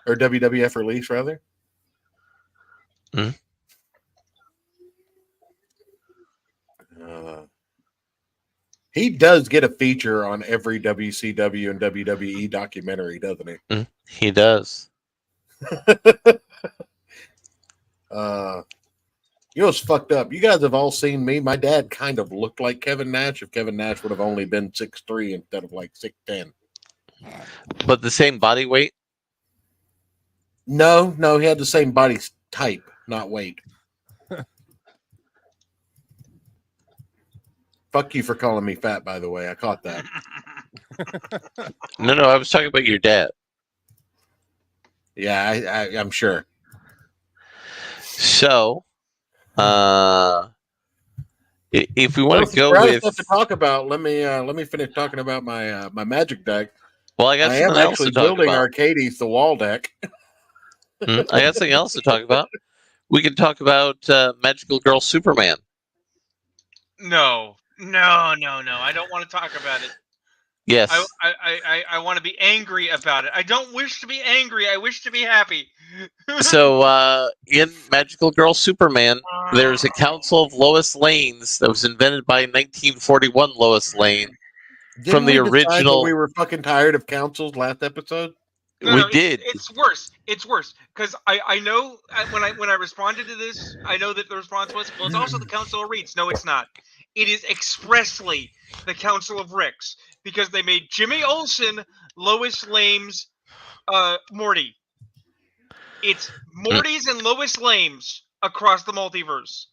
or WWF release rather. Mm-hmm. He does get a feature on every WCW and WWE documentary, doesn't he? Mm-hmm. He does. You know what's fucked up? You guys have all seen me. My dad kind of looked like Kevin Nash if Kevin Nash would have only been 6'3" instead of like 6'10". But the same body weight? No, he had the same body type, not weight. Fuck you for calling me fat, by the way. I caught that. No, I was talking about your dad. Yeah, I'm sure. So, if we want to go with with stuff to talk about, let me finish talking about my my Magic deck. Well, I am actually building Arcades the wall deck. I got something else to talk about. We can talk about Magical Girl Superman. No. I don't want to talk about it. Yes. I want to be angry about it. I don't wish to be angry. I wish to be happy. So, in Magical Girl Superman, there's a Council of Lois Lanes that was invented by 1941 Lois Lane from the original. We were fucking tired of councils last episode. We did. It's worse. It's worse because I know when I responded to this, I know that the response was, well, it's also the Council of Reeds. No, it's not. It is expressly the Council of Ricks because they made Jimmy Olsen Lois Lane's Morty. It's Morty's and Lois Lane's across the multiverse.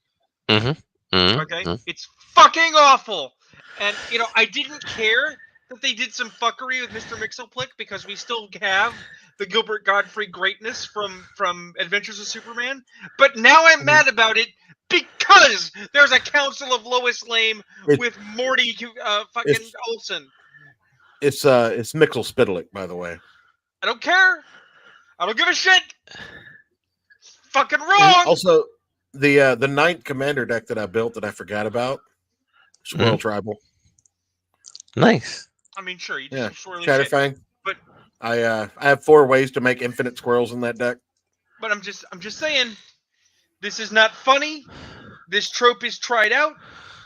Okay? It's fucking awful. And, I didn't care that they did some fuckery with Mr. Mxyzptlk because we still have the Gilbert Gottfried greatness from Adventures of Superman. But now I'm mad about it because there's a Council of Lois Lane with Morty fucking Olsen. It's Mxyzptlk, by the way. I don't care. I don't give a shit. It's fucking wrong. Also, the ninth commander deck that I built that I forgot about, Squirrel Tribal. Nice. I mean, sure, you just swirly Chatterfang. shit, but I have 4 ways to make infinite squirrels in that deck. But I'm just saying, this is not funny. This trope is tried out.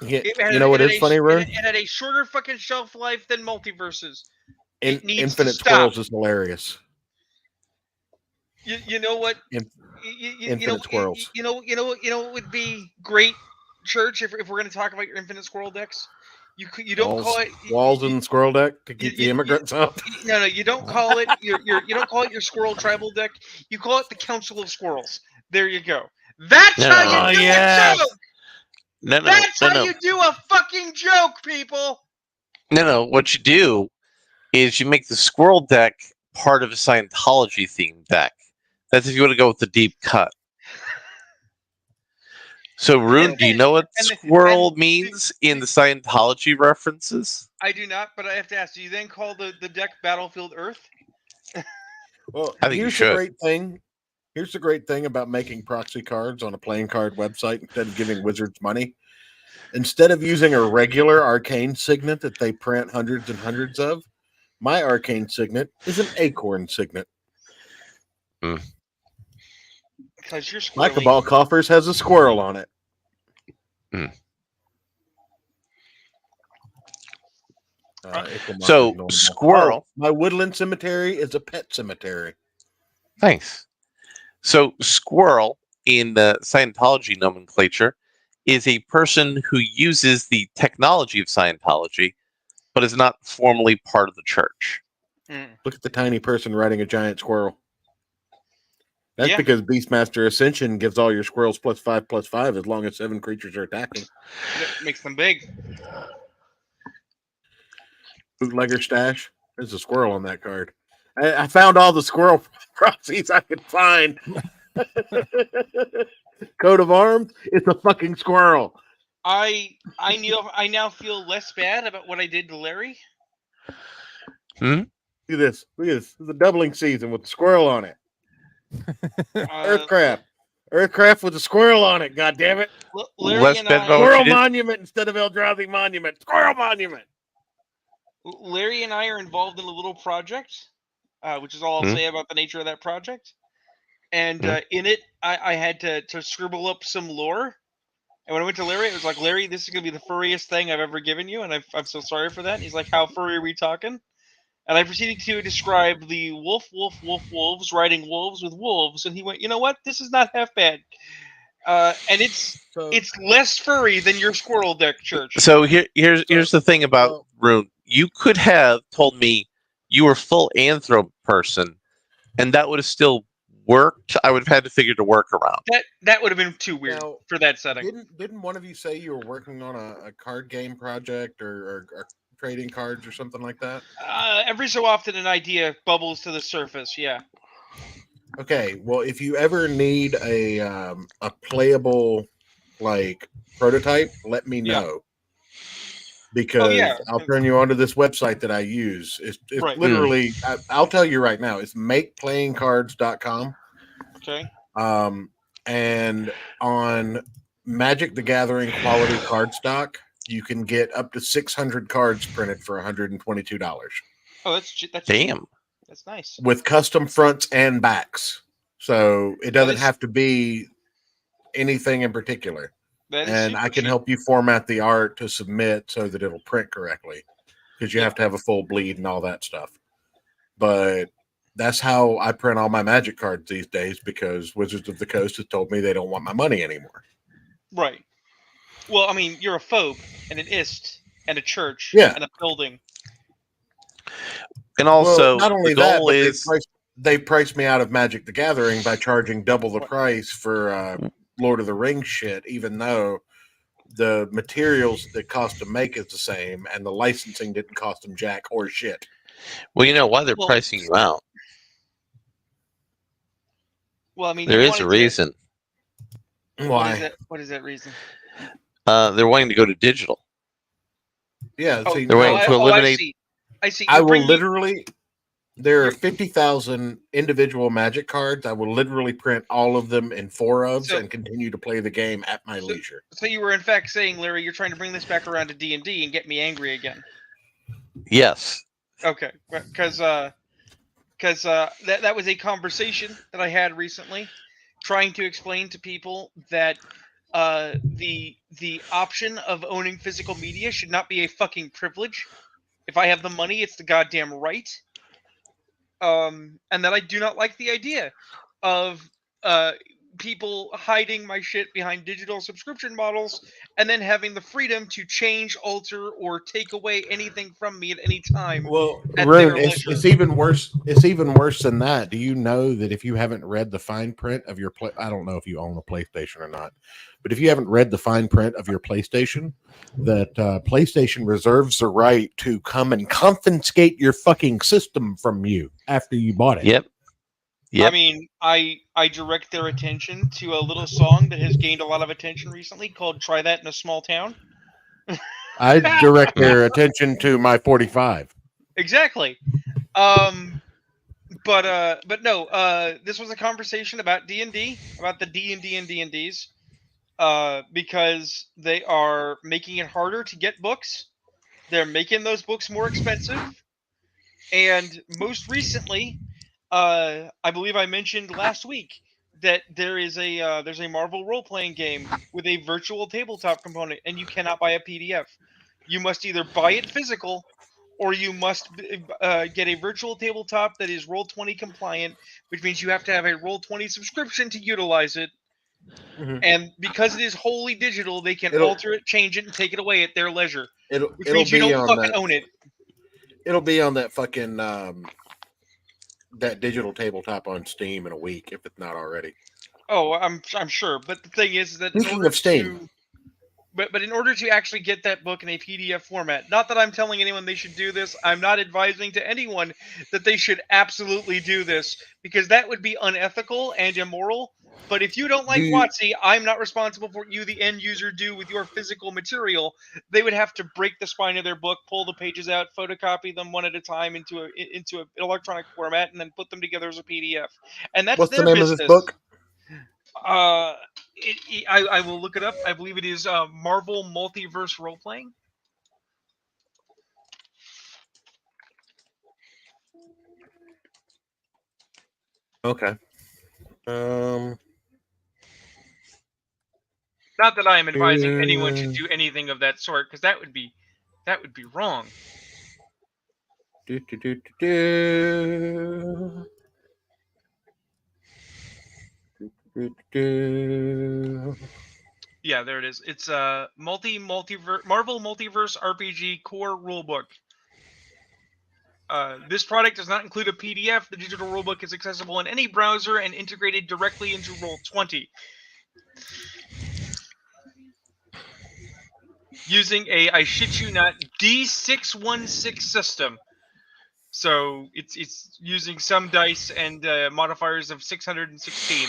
You know what is funny, Rune? It had a shorter fucking shelf life than multiverses. Infinite squirrels is hilarious. You know what? Infinite squirrels. You know what would be great, Church, if we're going to talk about your infinite squirrel decks? You don't call it walls in the squirrel deck to keep the immigrants out. No, you don't call it you don't call it your squirrel tribal deck. You call it the Council of Squirrels. There you go. That's how you do a joke. That's how you do a fucking joke, people. No. What you do is you make the squirrel deck part of a Scientology themed deck. That's if you want to go with the deep cut. So, Rune, do you know what squirrel means in the Scientology references? I do not, but I have to ask, do you then call the deck Battlefield Earth? Well, I think you here's the should. great thing. Here's the great thing about making proxy cards on a playing card website instead of giving wizards money. Instead of using a regular arcane signet that they print hundreds and hundreds of, my arcane signet is an acorn signet. Because you're My squirrely. Cabal Coffers has a squirrel on it. So, squirrel. Oh, my woodland cemetery is a pet cemetery. Nice. So, squirrel in the Scientology nomenclature is a person who uses the technology of Scientology, but is not formally part of the church. Look at the tiny person riding a giant squirrel. That's because Beastmaster Ascension gives all your squirrels +5/+5 as long as 7 creatures are attacking. That makes them big. Bootlegger stash. There's a squirrel on that card. I found all the squirrel proxies I could find. Coat of arms. It's a fucking squirrel. I now feel less bad about what I did to Larry. Look at this. Look at this. This is a doubling season with the squirrel on it. Earthcraft. Earthcraft with a squirrel on it. God damn it. Larry and I, Squirrel Monument instead of Eldrazi Monument. Squirrel Monument. Larry and I are involved in a little project, which is all I'll say about the nature of that project. And in it, I had to scribble up some lore. And when I went to Larry, it was like, Larry, this is going to be the furriest thing I've ever given you. And I'm so sorry for that. And he's like, how furry are we talking? And I proceeded to describe the wolves riding wolves with wolves. And he went, you know what? This is not half bad. And it's less furry than your squirrel deck, Church. So here's the thing about Rune. You could have told me you were full anthrope person, and that would have still worked. I would have had to figure the work around. That would have been too weird for that setting. Didn't one of you say you were working on a card game project or trading cards or something like that? Every so often an idea bubbles to the surface, yeah. Okay, well, if you ever need a playable like prototype, let me know. Because I'll turn you onto this website that I use. It's literally, I'll tell you right now, it's makeplayingcards.com. Okay. And on Magic the Gathering quality cardstock, you can get up to 600 cards printed for $122. Oh, that's damn. That's nice. With custom fronts and backs. So it doesn't have to be anything in particular. And I can help you format the art to submit so that it'll print correctly. Because you have to have a full bleed and all that stuff. But that's how I print all my Magic cards these days, because Wizards of the Coast has told me they don't want my money anymore. Right. Well, I mean, you're a phobe and an ist and a church and a building. And also, not only the goal that, is they priced me out of Magic the Gathering by charging double the price for Lord of the Rings shit, even though the materials that cost to make is the same and the licensing didn't cost them jack or shit. Well, you know why they're pricing you out. Well, I mean, there is a reason. Why? What is that reason? They're wanting to go to digital. Yeah, they're wanting to eliminate. I see. I will literally. There are 50,000 individual Magic cards. I will literally print all of them in 4-ofs and continue to play the game at my leisure. So you were in fact saying, Larry, you're trying to bring this back around to D&D and get me angry again. Yes. Okay, because that was a conversation that I had recently, trying to explain to people that the option of owning physical media should not be a fucking privilege. If I have the money, it's the goddamn right. And that I do not like the idea of people hiding my shit behind digital subscription models and then having the freedom to change, alter, or take away anything from me at any time. Well, at Rune, their it's leisure. even worse. It's even worse than that. Do you know that if you haven't read the fine print of your I don't know if you own a PlayStation or not, but if you haven't read the fine print of your PlayStation, that PlayStation reserves the right to come and confiscate your fucking system from you after you bought it. Yep. I mean, I direct their attention to a little song that has gained a lot of attention recently called "Try That in a Small Town." I direct their attention to my 45. Exactly. But no. This was a conversation about D&D, about the D&D and D&Ds, because they are making it harder to get books. They're making those books more expensive, and most recently, I believe I mentioned last week that there's a Marvel role-playing game with a virtual tabletop component, and you cannot buy a PDF. You must either buy it physical, or you must get a virtual tabletop that is Roll20 compliant, which means you have to have a Roll20 subscription to utilize it. Mhm. And because it is wholly digital, they can alter it, change it, and take it away at their leisure. Which means you don't fucking own it. It'll be on that fucking that digital tabletop on Steam in a week if it's not already. Oh, I'm sure. But the thing is that Speaking of Steam, but in order to actually get that book in a PDF format, not that I'm telling anyone they should do this, I'm not advising to anyone that they should absolutely do this, because that would be unethical and immoral. But if you don't like WotC, I'm not responsible for what you, the end user, do with your physical material. They would have to break the spine of their book, pull the pages out, photocopy them one at a time into an electronic format, and then put them together as a PDF. And that's what's their the name business. of this book? I will look it up. I believe it is Marvel Multiverse Role Playing. Okay. Not that I am advising anyone should do anything of that sort, because that would be wrong. Yeah, there it is. It's a Marvel Multiverse RPG core rulebook. This product does not include a PDF. The digital rulebook is accessible in any browser and integrated directly into Roll20. Using a, I shit you not, D616 system. So it's using some dice and modifiers of 616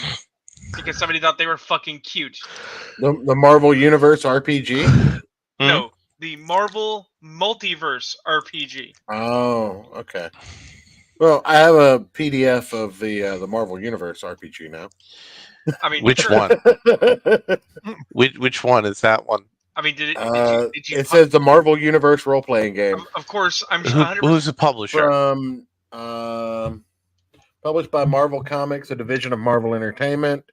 because somebody thought they were fucking cute. The Marvel Universe RPG? No, the Marvel Multiverse RPG. Oh, okay. Well, I have a PDF of the Marvel Universe RPG now. I mean, which one? Which one is that one? I mean, did you it says the Marvel Universe role playing game. Of course, I'm 100%. Who's the publisher? From published by Marvel Comics, a division of Marvel Entertainment,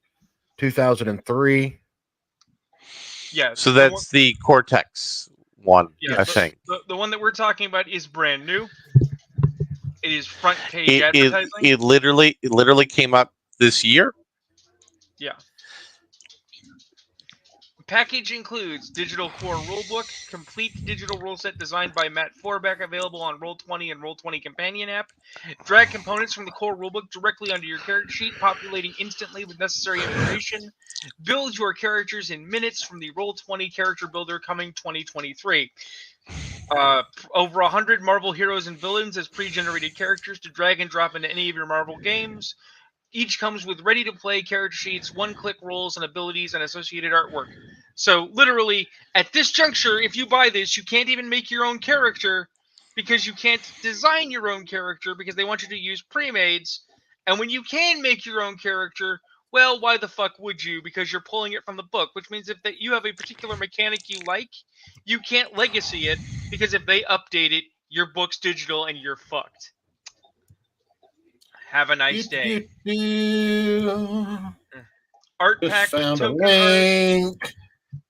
2003. Yeah. So that's the Cortex one, yeah, I think. The one that we're talking about is brand new. It is front page advertising. It literally came up this year. Yeah. Package includes digital core rulebook, complete digital rule set designed by Matt Forbeck, available on Roll20 and Roll20 companion app. Drag components from the core rulebook directly onto your character sheet, populating instantly with necessary information. Build your characters in minutes from the Roll20 character builder coming 2023. Over 100 Marvel heroes and villains as pre-generated characters to drag and drop into any of your Marvel games. Each comes with ready-to-play character sheets, one-click rolls and abilities, and associated artwork. So, literally, at this juncture, if you buy this, you can't even make your own character because you can't design your own character because they want you to use pre-mades. And when you can make your own character, well, why the fuck would you? Because you're pulling it from the book, which means if you have a particular mechanic you like, you can't legacy it because if they update it, your book's digital and you're fucked. Have a nice day. Art pack with token art.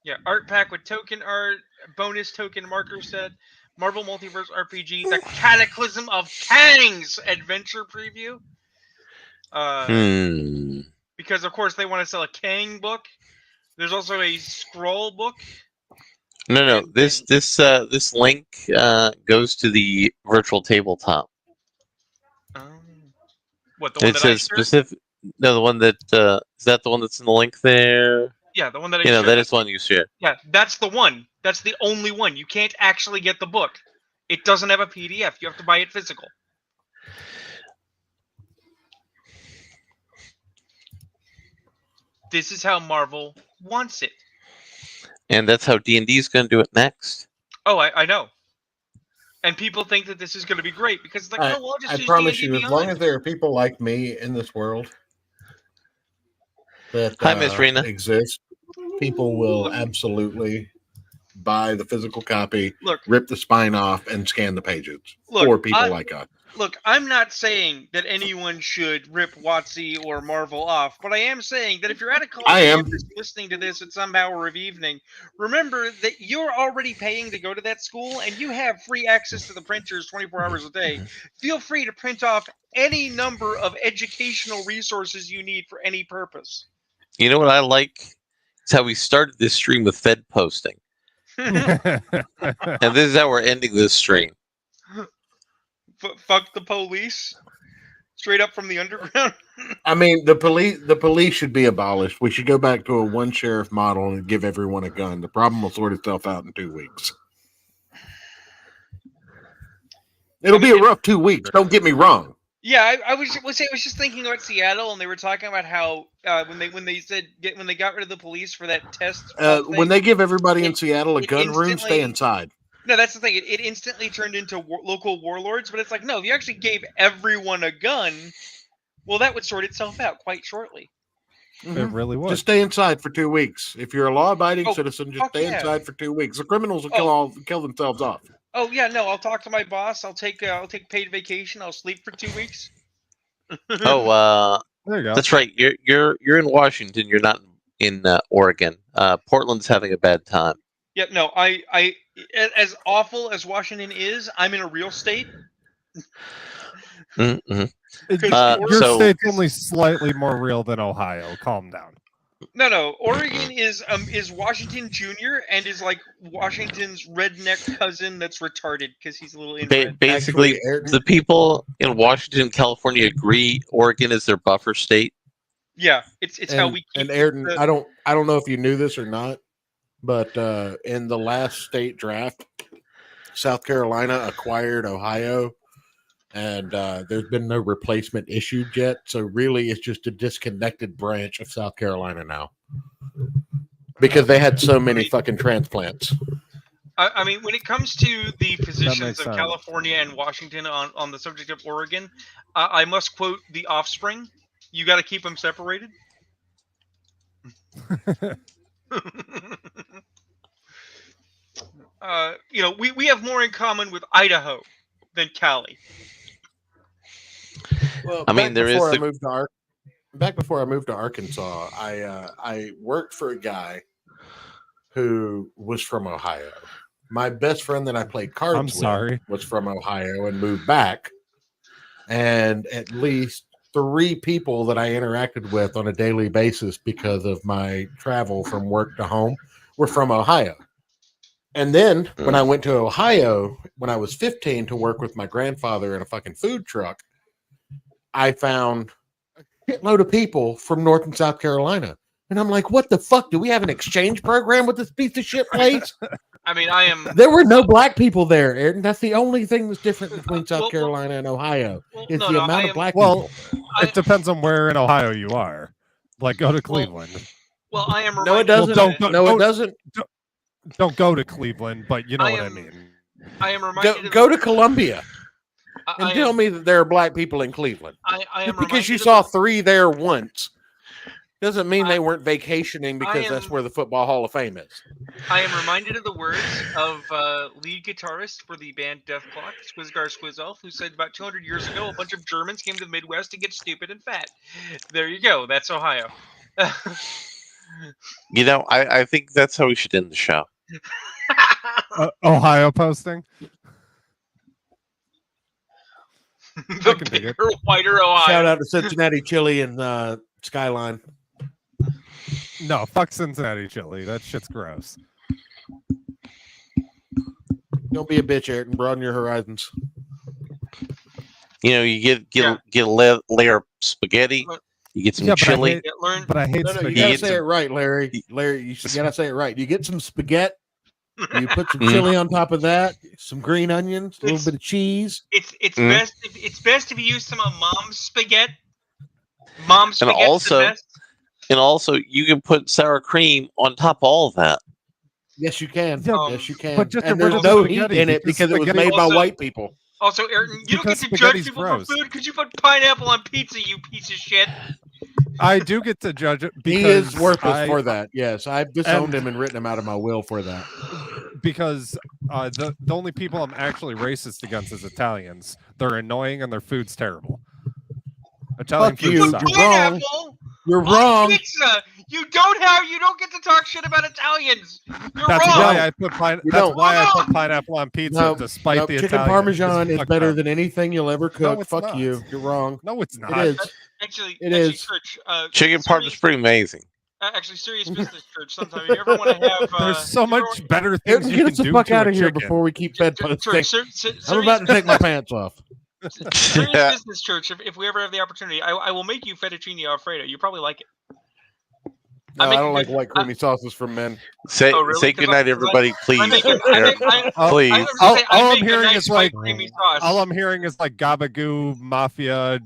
Yeah, art pack with token art, bonus token marker set, Marvel Multiverse RPG, the Cataclysm of Kangs adventure preview. because of course they want to sell a Kang book. There's also a scroll book. No. This link goes to the virtual tabletop. What, the one It that says I shared? specific. No, the one that is that the one that's in the link there. Yeah, the one that I You know, shared. that is the one you shared. Yeah, that's the one. That's the only one. You can't actually get the book. It doesn't have a PDF. You have to buy it physical. This is how Marvel wants it. And that's how D&D is going to do it next. Oh, I know. And people think that this is going to be great because it's like, oh, well, I'll just I use promise D&D you, as Beyond. long as there are people like me in this world that Hi, Miss Rena. exist, people will absolutely buy the physical copy, Look, rip the spine off, and scan the pages Look, for people like us. Look, I'm not saying that anyone should rip WotC or Marvel off, but I am saying that if you're at a college campus listening to this at some hour of evening, remember that you're already paying to go to that school and you have free access to the printers 24 hours a day. Feel free to print off any number of educational resources you need for any purpose. You know what I like? It's how we started this stream with Fed posting. And this is how we're ending this stream. Fuck the police, straight up from the underground. I mean, the police should be abolished. We should go back to a one sheriff model and give everyone a gun. The problem will sort itself out in 2 weeks. It'll be a rough 2 weeks. Don't get me wrong. Yeah, I was just thinking about Seattle, and they were talking about how when they got rid of the police for that test. When they give everybody in Seattle a gun room, stay inside. No, that's the thing. It instantly turned into local warlords, but it's like, no, if you actually gave everyone a gun, well, that would sort itself out quite shortly. Mm-hmm. It really would. Just stay inside for 2 weeks. If you're a law-abiding citizen, just stay inside for 2 weeks. The criminals will kill themselves off. Oh yeah, no, I'll talk to my boss. I'll take paid vacation. I'll sleep for 2 weeks. There you go. That's right. You're in Washington. You're not in Oregon. Portland's having a bad time. Yeah, no, I as awful as Washington is, I'm in a real state. Mm-hmm. Your state's only slightly more real than Ohio. Calm down. No. Oregon is Washington Jr. and is like Washington's redneck cousin that's retarded because he's a little inbred. Basically, the people in Washington, California agree Oregon is their buffer state. Yeah, it's how we keep. And Ayrton, I don't know if you knew this or not, but in the last state draft, South Carolina acquired Ohio, and there's been no replacement issued yet. So really, it's just a disconnected branch of South Carolina now because they had so many fucking transplants. I mean, when it comes to the positions of California and Washington on the subject of Oregon, I must quote The Offspring. You got to keep them separated. We have more in common with Idaho than Cali. Well, I mean, back before I moved to Arkansas, I worked for a guy who was from Ohio. My best friend that I played cards with was from Ohio and moved back. And at least 3 people that I interacted with on a daily basis because of my travel from work to home were from Ohio. And then when I went to Ohio when I was 15 to work with my grandfather in a fucking food truck, I found a shitload of people from North and South Carolina. And I'm like, what the fuck? Do we have an exchange program with this piece of shit place? I mean, There were no black people there, Ayrton. That's the only thing that's different between South Carolina and Ohio. Is the amount of black people. It depends on where in Ohio you are. Like, go to Cleveland. Well, I am. No, it doesn't. It doesn't. Don't go to Cleveland, but you know what I mean. I am reminded. Go to Columbia and tell me that there are black people in Cleveland. Just because you saw 3 there once doesn't mean they weren't vacationing because that's where the Football Hall of Fame is. I am reminded of the words of lead guitarist for the band Death Clock, Squizgar Squizolf, who said about 200 years ago, a bunch of Germans came to the Midwest to get stupid and fat. There you go. That's Ohio. I think that's how we should end the show. Ohio posting. The bigger, whiter Ohio. Shout out to Cincinnati Chili and Skyline. No, fuck Cincinnati chili. That shit's gross. Don't be a bitch, Ayrton. Broaden your horizons. You know, you get a layer of spaghetti. You get some chili. But I hate No, you spaghetti. gotta say it right, Larry. Larry, you gotta say it right. You get some spaghetti. You put some chili on top of that. Some green onions, a little bit of cheese. It's best if you use some of Mom's spaghetti. Mom's And spaghetti's the best. And also, you can put sour cream on top of all of that. Yes, you can. Yes, you can. But just and get rid there's of no spaghetti heat in it because it was spaghetti- made by white people. Also, Ayrton, you don't get Because to judge spaghetti's people gross. for food because you put pineapple on pizza, you piece of shit. I do get to judge it because He is worthless for that. Yes, I've disowned him and written him out of my will for that. Because the only people I'm actually racist against is Italians. They're annoying and their food's terrible. Italian Fuck food you. sucks. You're wrong. You're wrong. Pizza. You don't get to talk shit about Italians. You're That's wrong. why I put I put pineapple on pizza, despite the chicken Italians. parmesan It's is fucked better up. than anything you'll ever cook. it's Fuck not. you. You're wrong. No, it's not. It is. Actually, It is. Church, Chicken parm is pretty amazing. Actually, serious business, Church. Sometime if you ever want to have, There's so much better Ayrton, things you get can us the do fuck to out a of here chicken. before we keep bedposting. Church, I'm about to take my pants off. serious business, Church. If we ever have the opportunity, I will make you fettuccine Alfredo. You probably like it. No, I don't like white creamy sauces from men. Say really? say 'Cause goodnight, everybody, please. Please. All I'm make a hearing nice is like white creamy sauce. all I'm hearing is like gabagoo mafia.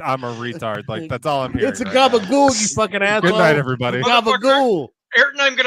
I'm a retard. Like that's all I'm hearing. It's a right now. gabagool, you fucking asshole. Good night, everybody. Gabagool. Ayrton, I'm gonna